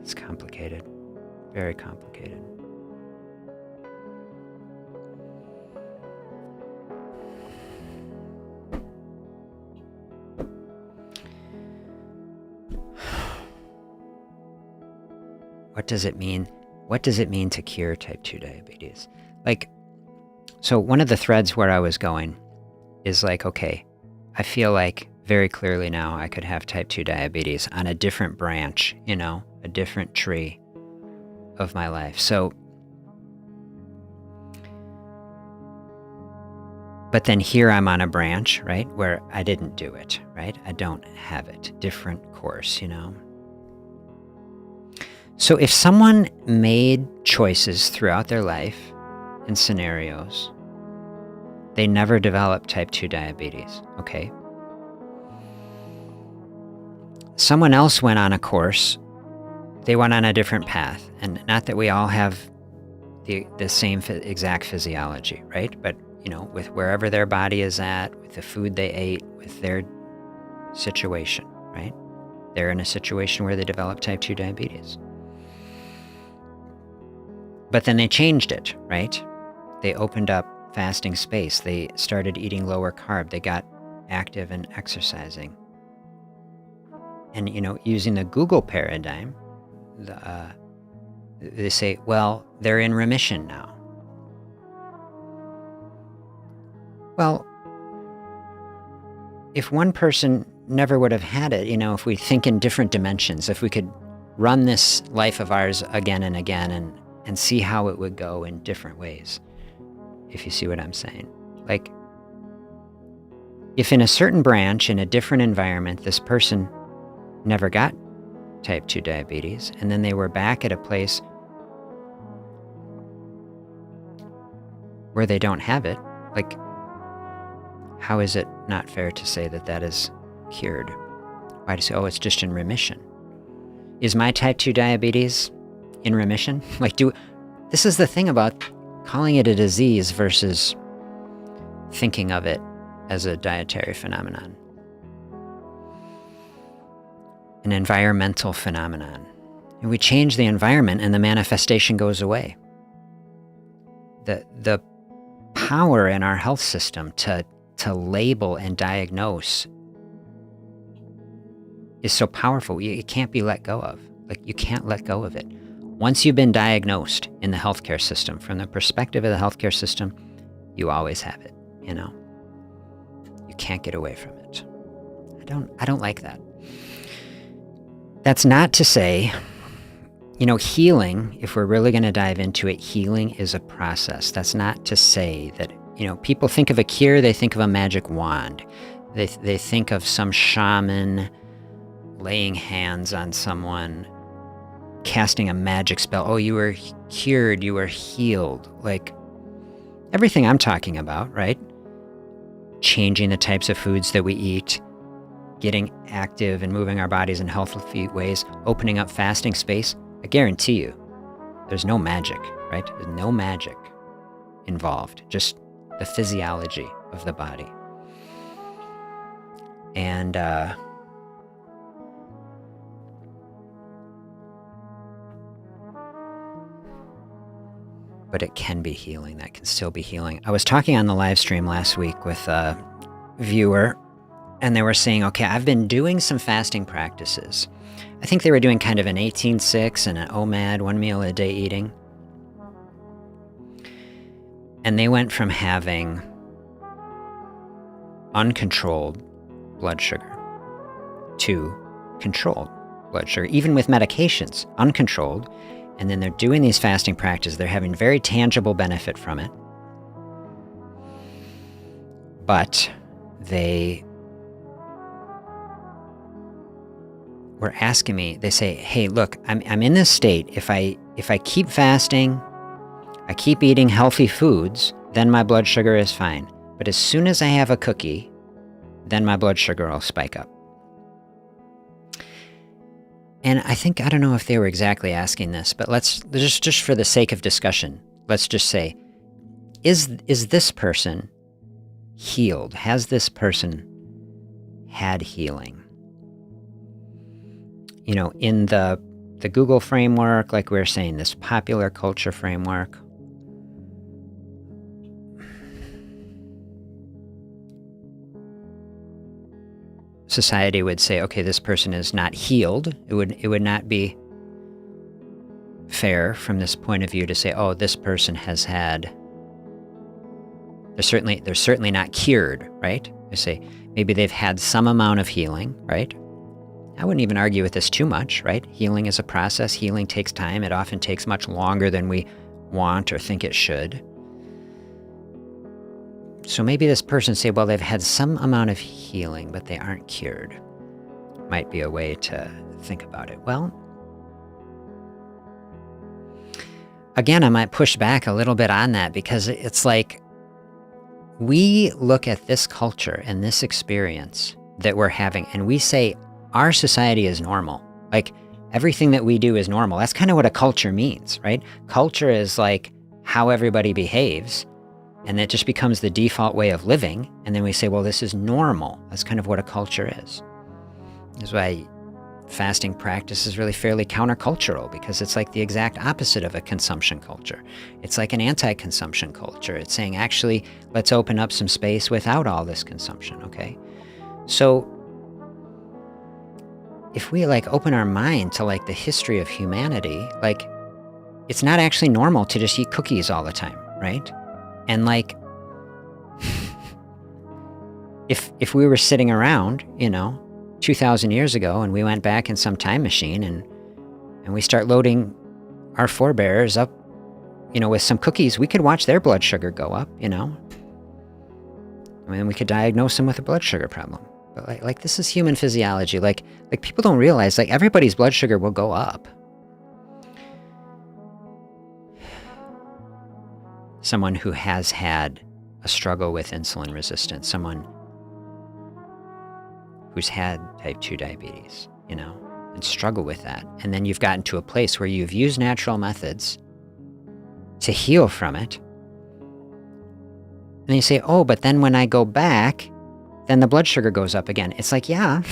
[SPEAKER 1] It's complicated. Very complicated. What does it mean? What does it mean to cure type 2 diabetes? So one of the threads where I was going is okay, I feel like very clearly now I could have type 2 diabetes on a different branch, a different tree of my life. So, but then here I'm on a branch, right, where I didn't do it, right? I don't have it. Different course, So if someone made choices throughout their life in scenarios, they never developed type 2 diabetes, okay? Someone else went on a course, they went on a different path, and not that we all have the same exact physiology, right? But, with wherever their body is at, with the food they ate, with their situation, right? They're in a situation where they develop type 2 diabetes. But then they changed it, right? They opened up fasting space. They started eating lower carb. They got active and exercising. And, using the Google paradigm, they say, well, they're in remission now. Well, if one person never would have had it, if we think in different dimensions, if we could run this life of ours again and again and see how it would go in different ways, if you see what I'm saying. If in a certain branch, in a different environment, this person never got type 2 diabetes, and then they were back at a place where they don't have it, how is it not fair to say that that is cured? Why do you say, oh, it's just in remission? Is my type 2 diabetes in remission? This is the thing about calling it a disease versus thinking of it as a dietary phenomenon, an environmental phenomenon. And we change the environment and the manifestation goes away. The power in our health system to label and diagnose is so powerful. It can't be let go of. You can't let go of it. Once you've been diagnosed in the healthcare system, from the perspective of the healthcare system, you always have it, You can't get away from it. I don't like that. That's not to say, healing, if we're really going to dive into it, healing is a process. That's not to say that, people think of a cure, they think of a magic wand. They think of some shaman laying hands on someone, casting a magic spell. Oh, you were cured, you were healed. Everything I'm talking about, right? Changing the types of foods that we eat, getting active and moving our bodies in healthy ways, opening up fasting space. I guarantee you, there's no magic, right? There's no magic involved, just the physiology of the body. And but it can be healing. That can still be healing. I was talking on the live stream last week with a viewer, and they were saying, okay, I've been doing some fasting practices. I think they were doing kind of an 18-6 and an OMAD, 1 meal a day eating. And they went from having uncontrolled blood sugar to controlled blood sugar, even with medications, uncontrolled. And then they're doing these fasting practices. They're having very tangible benefit from it. But they were asking me, they say, hey, look, I'm in this state. If I keep fasting, I keep eating healthy foods, then my blood sugar is fine. But as soon as I have a cookie, then my blood sugar will spike up. And I don't know if they were exactly asking this, but let's just for the sake of discussion, let's just say, is this person healed? Has this person had healing? You know, in the Google framework, like we were saying, this popular culture framework, society would say, okay, this person is not healed. It would not be fair from this point of view to say, oh, this person has had, they're certainly not cured, right? They say maybe they've had some amount of healing, right? I wouldn't even argue with this too much, right? Healing is a process. Healing takes time. It often takes much longer than we want or think it should. So maybe this person say, well, they've had some amount of healing, but they aren't cured. Might be a way to think about it. Well, again, I might push back a little bit on that, because it's like we look at this culture and this experience that we're having, and we say our society is normal. Like everything that we do is normal. That's kind of what a culture means, right? Culture is like how everybody behaves. And it just becomes the default way of living. And then we say, well, this is normal. That's kind of what a culture is. That's why fasting practice is really fairly countercultural, because it's like the exact opposite of a consumption culture. It's like an anti-consumption culture. It's saying, actually, let's open up some space without all this consumption, okay? So if we like open our mind to like the history of humanity, like it's not actually normal to just eat cookies all the time, right? And like, if we were sitting around, 2,000 years ago, and we went back in some time machine and we start loading our forebears up, with some cookies, we could watch their blood sugar go up, I mean, we could diagnose them with a blood sugar problem. But like this is human physiology. Like people don't realize, like everybody's blood sugar will go up. Someone who has had a struggle with insulin resistance, someone who's had type 2 diabetes, and struggle with that. And then you've gotten to a place where you've used natural methods to heal from it. And you say, oh, but then when I go back, then the blood sugar goes up again. It's like, yeah,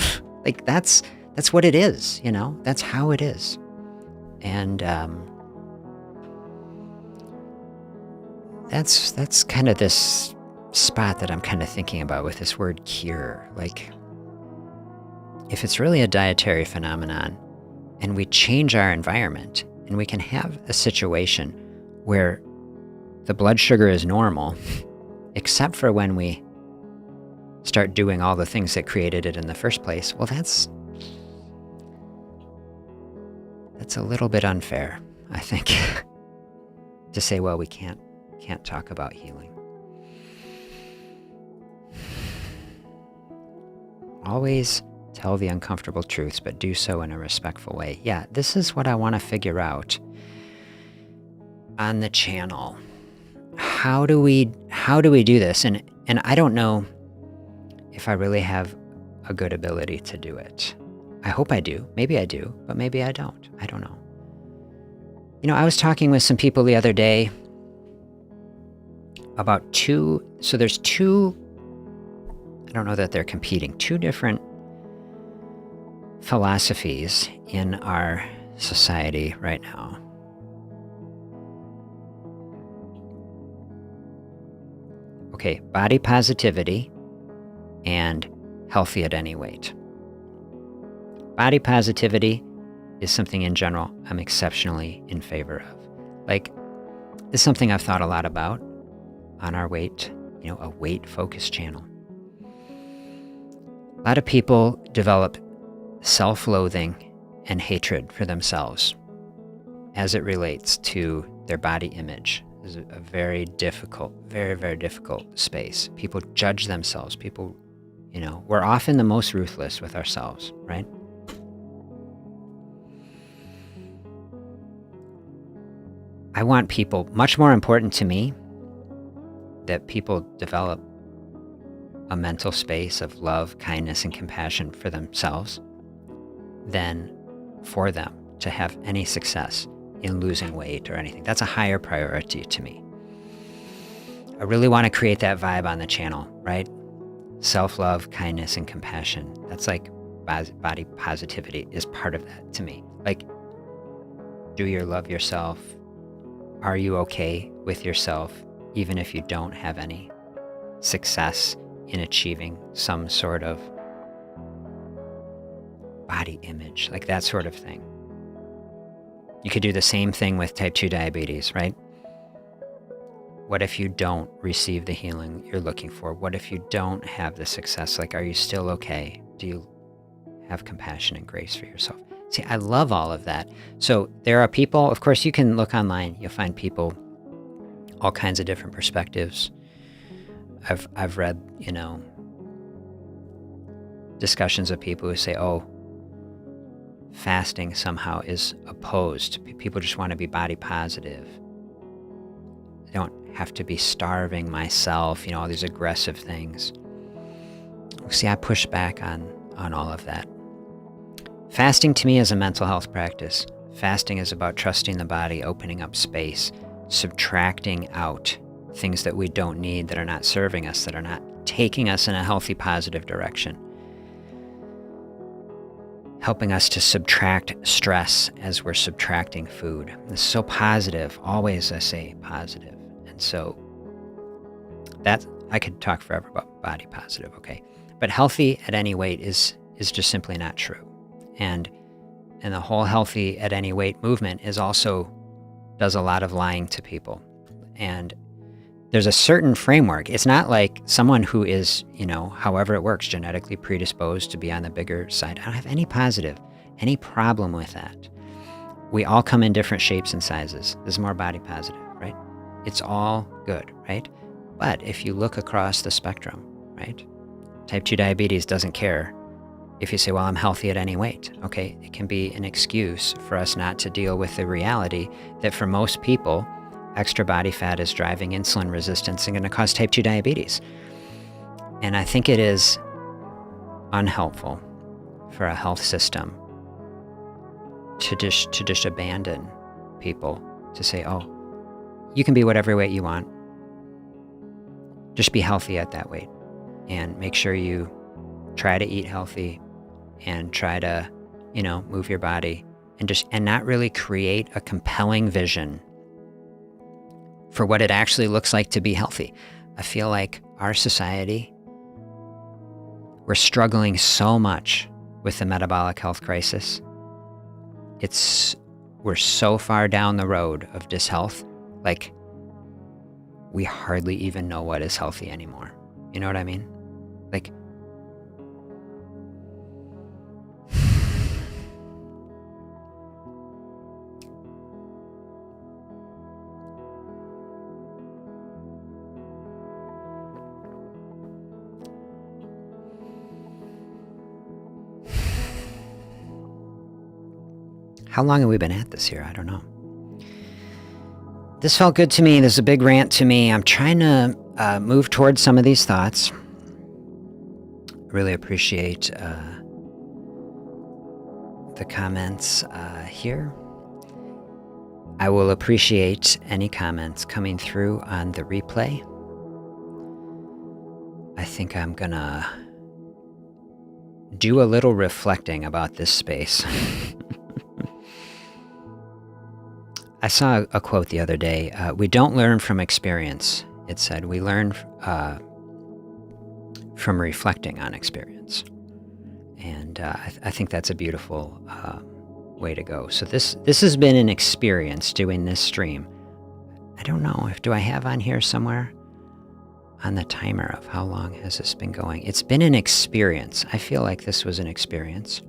[SPEAKER 1] like that's what it is, that's how it is. And, That's kind of this spot that I'm kind of thinking about with this word cure. Like, if it's really a dietary phenomenon and we change our environment and we can have a situation where the blood sugar is normal, except for when we start doing all the things that created it in the first place, well, that's a little bit unfair, I think, to say, well, we can't talk about healing. Always tell the uncomfortable truths, but do so in a respectful way. Yeah, this is what I want to figure out on the channel. How do we do this? And I don't know if I really have a good ability to do it. I hope I do. Maybe I do, but maybe I don't. I don't know. I was talking with some people the other day about there's two, I don't know that they're competing, two different philosophies in our society right now. Okay, body positivity and healthy at any weight. Body positivity is something in general I'm exceptionally in favor of. Like, this is something I've thought a lot about on our weight, a weight-focused channel. A lot of people develop self-loathing and hatred for themselves as it relates to their body image. It's a very difficult, very, very difficult space. People judge themselves. People, we're often the most ruthless with ourselves, right? I want people, much more important to me, that people develop a mental space of love, kindness, and compassion for themselves than for them to have any success in losing weight or anything. That's a higher priority to me. I really want to create that vibe on the channel, right? Self-love, kindness, and compassion. That's like body positivity is part of that to me. Like, do you love yourself? Are you okay with yourself, even if you don't have any success in achieving some sort of body image, like that sort of thing? You could do the same thing with type 2 diabetes, right? What if you don't receive the healing you're looking for? What if you don't have the success? Like, are you still okay? Do you have compassion and grace for yourself? See, I love all of that. So there are people, of course, you can look online. You'll find people, all kinds of different perspectives. I've read, discussions of people who say, oh, fasting somehow is opposed. People just want to be body positive. I don't have to be starving myself, all these aggressive things. See, I push back on all of that. Fasting to me is a mental health practice. Fasting is about trusting the body, opening up space, subtracting out things that we don't need, that are not serving us, that are not taking us in a healthy, positive direction. Helping us to subtract stress as we're subtracting food. It's so positive. Always, I say positive. And so that, I could talk forever about body positive, okay? But healthy at any weight is just simply not true. And the whole healthy at any weight movement does a lot of lying to people. And there's a certain framework. It's not like someone who is, however it works, genetically predisposed to be on the bigger side. I don't have any problem with that. We all come in different shapes and sizes. This is more body positive, right? It's all good, right? But if you look across the spectrum, right? Type 2 diabetes doesn't care if you say, well, I'm healthy at any weight. Okay, it can be an excuse for us not to deal with the reality that for most people, extra body fat is driving insulin resistance and going to cause type 2 diabetes. And I think it is unhelpful for a health system to just abandon people, to say, oh, you can be whatever weight you want. Just be healthy at that weight and make sure you try to eat healthy and try to, move your body and not really create a compelling vision for what it actually looks like to be healthy. I feel like our society, we're struggling so much with the metabolic health crisis. We're so far down the road of dishealth, like we hardly even know what is healthy anymore. You know what I mean? Like, how long have we been at this here? I don't know. This felt good to me. This is a big rant to me. I'm trying to move towards some of these thoughts. Really appreciate the comments here. I will appreciate any comments coming through on the replay. I think I'm gonna do a little reflecting about this space. I saw a quote the other day. We don't learn from experience, it said. We learn from reflecting on experience. And I think that's a beautiful way to go. So this has been an experience doing this stream. I don't know, do I have on here somewhere on the timer of how long has this been going? It's been an experience. I feel like this was an experience.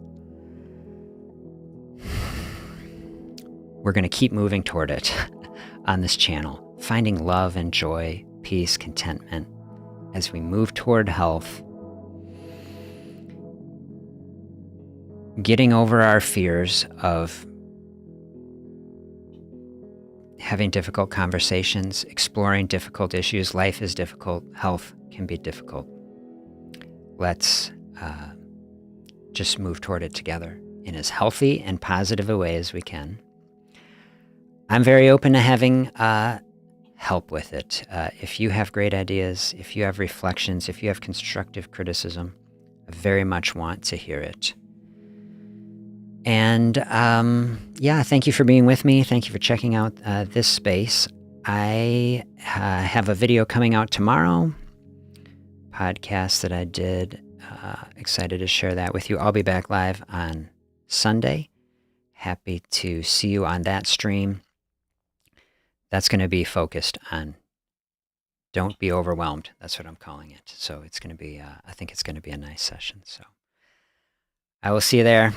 [SPEAKER 1] We're going to keep moving toward it on this channel, finding love and joy, peace, contentment as we move toward health, getting over our fears of having difficult conversations, exploring difficult issues. Life is difficult. Health can be difficult. Let's just move toward it together in as healthy and positive a way as we can. I'm very open to having help with it. If you have great ideas, if you have reflections, if you have constructive criticism, I very much want to hear it. And yeah, thank you for being with me. Thank you for checking out this space. I have a video coming out tomorrow, podcast that I did. Excited to share that with you. I'll be back live on Sunday. Happy to see you on that stream. That's going to be focused on don't be overwhelmed. That's what I'm calling it. So it's going to be, I think it's going to be a nice session. So I will see you there.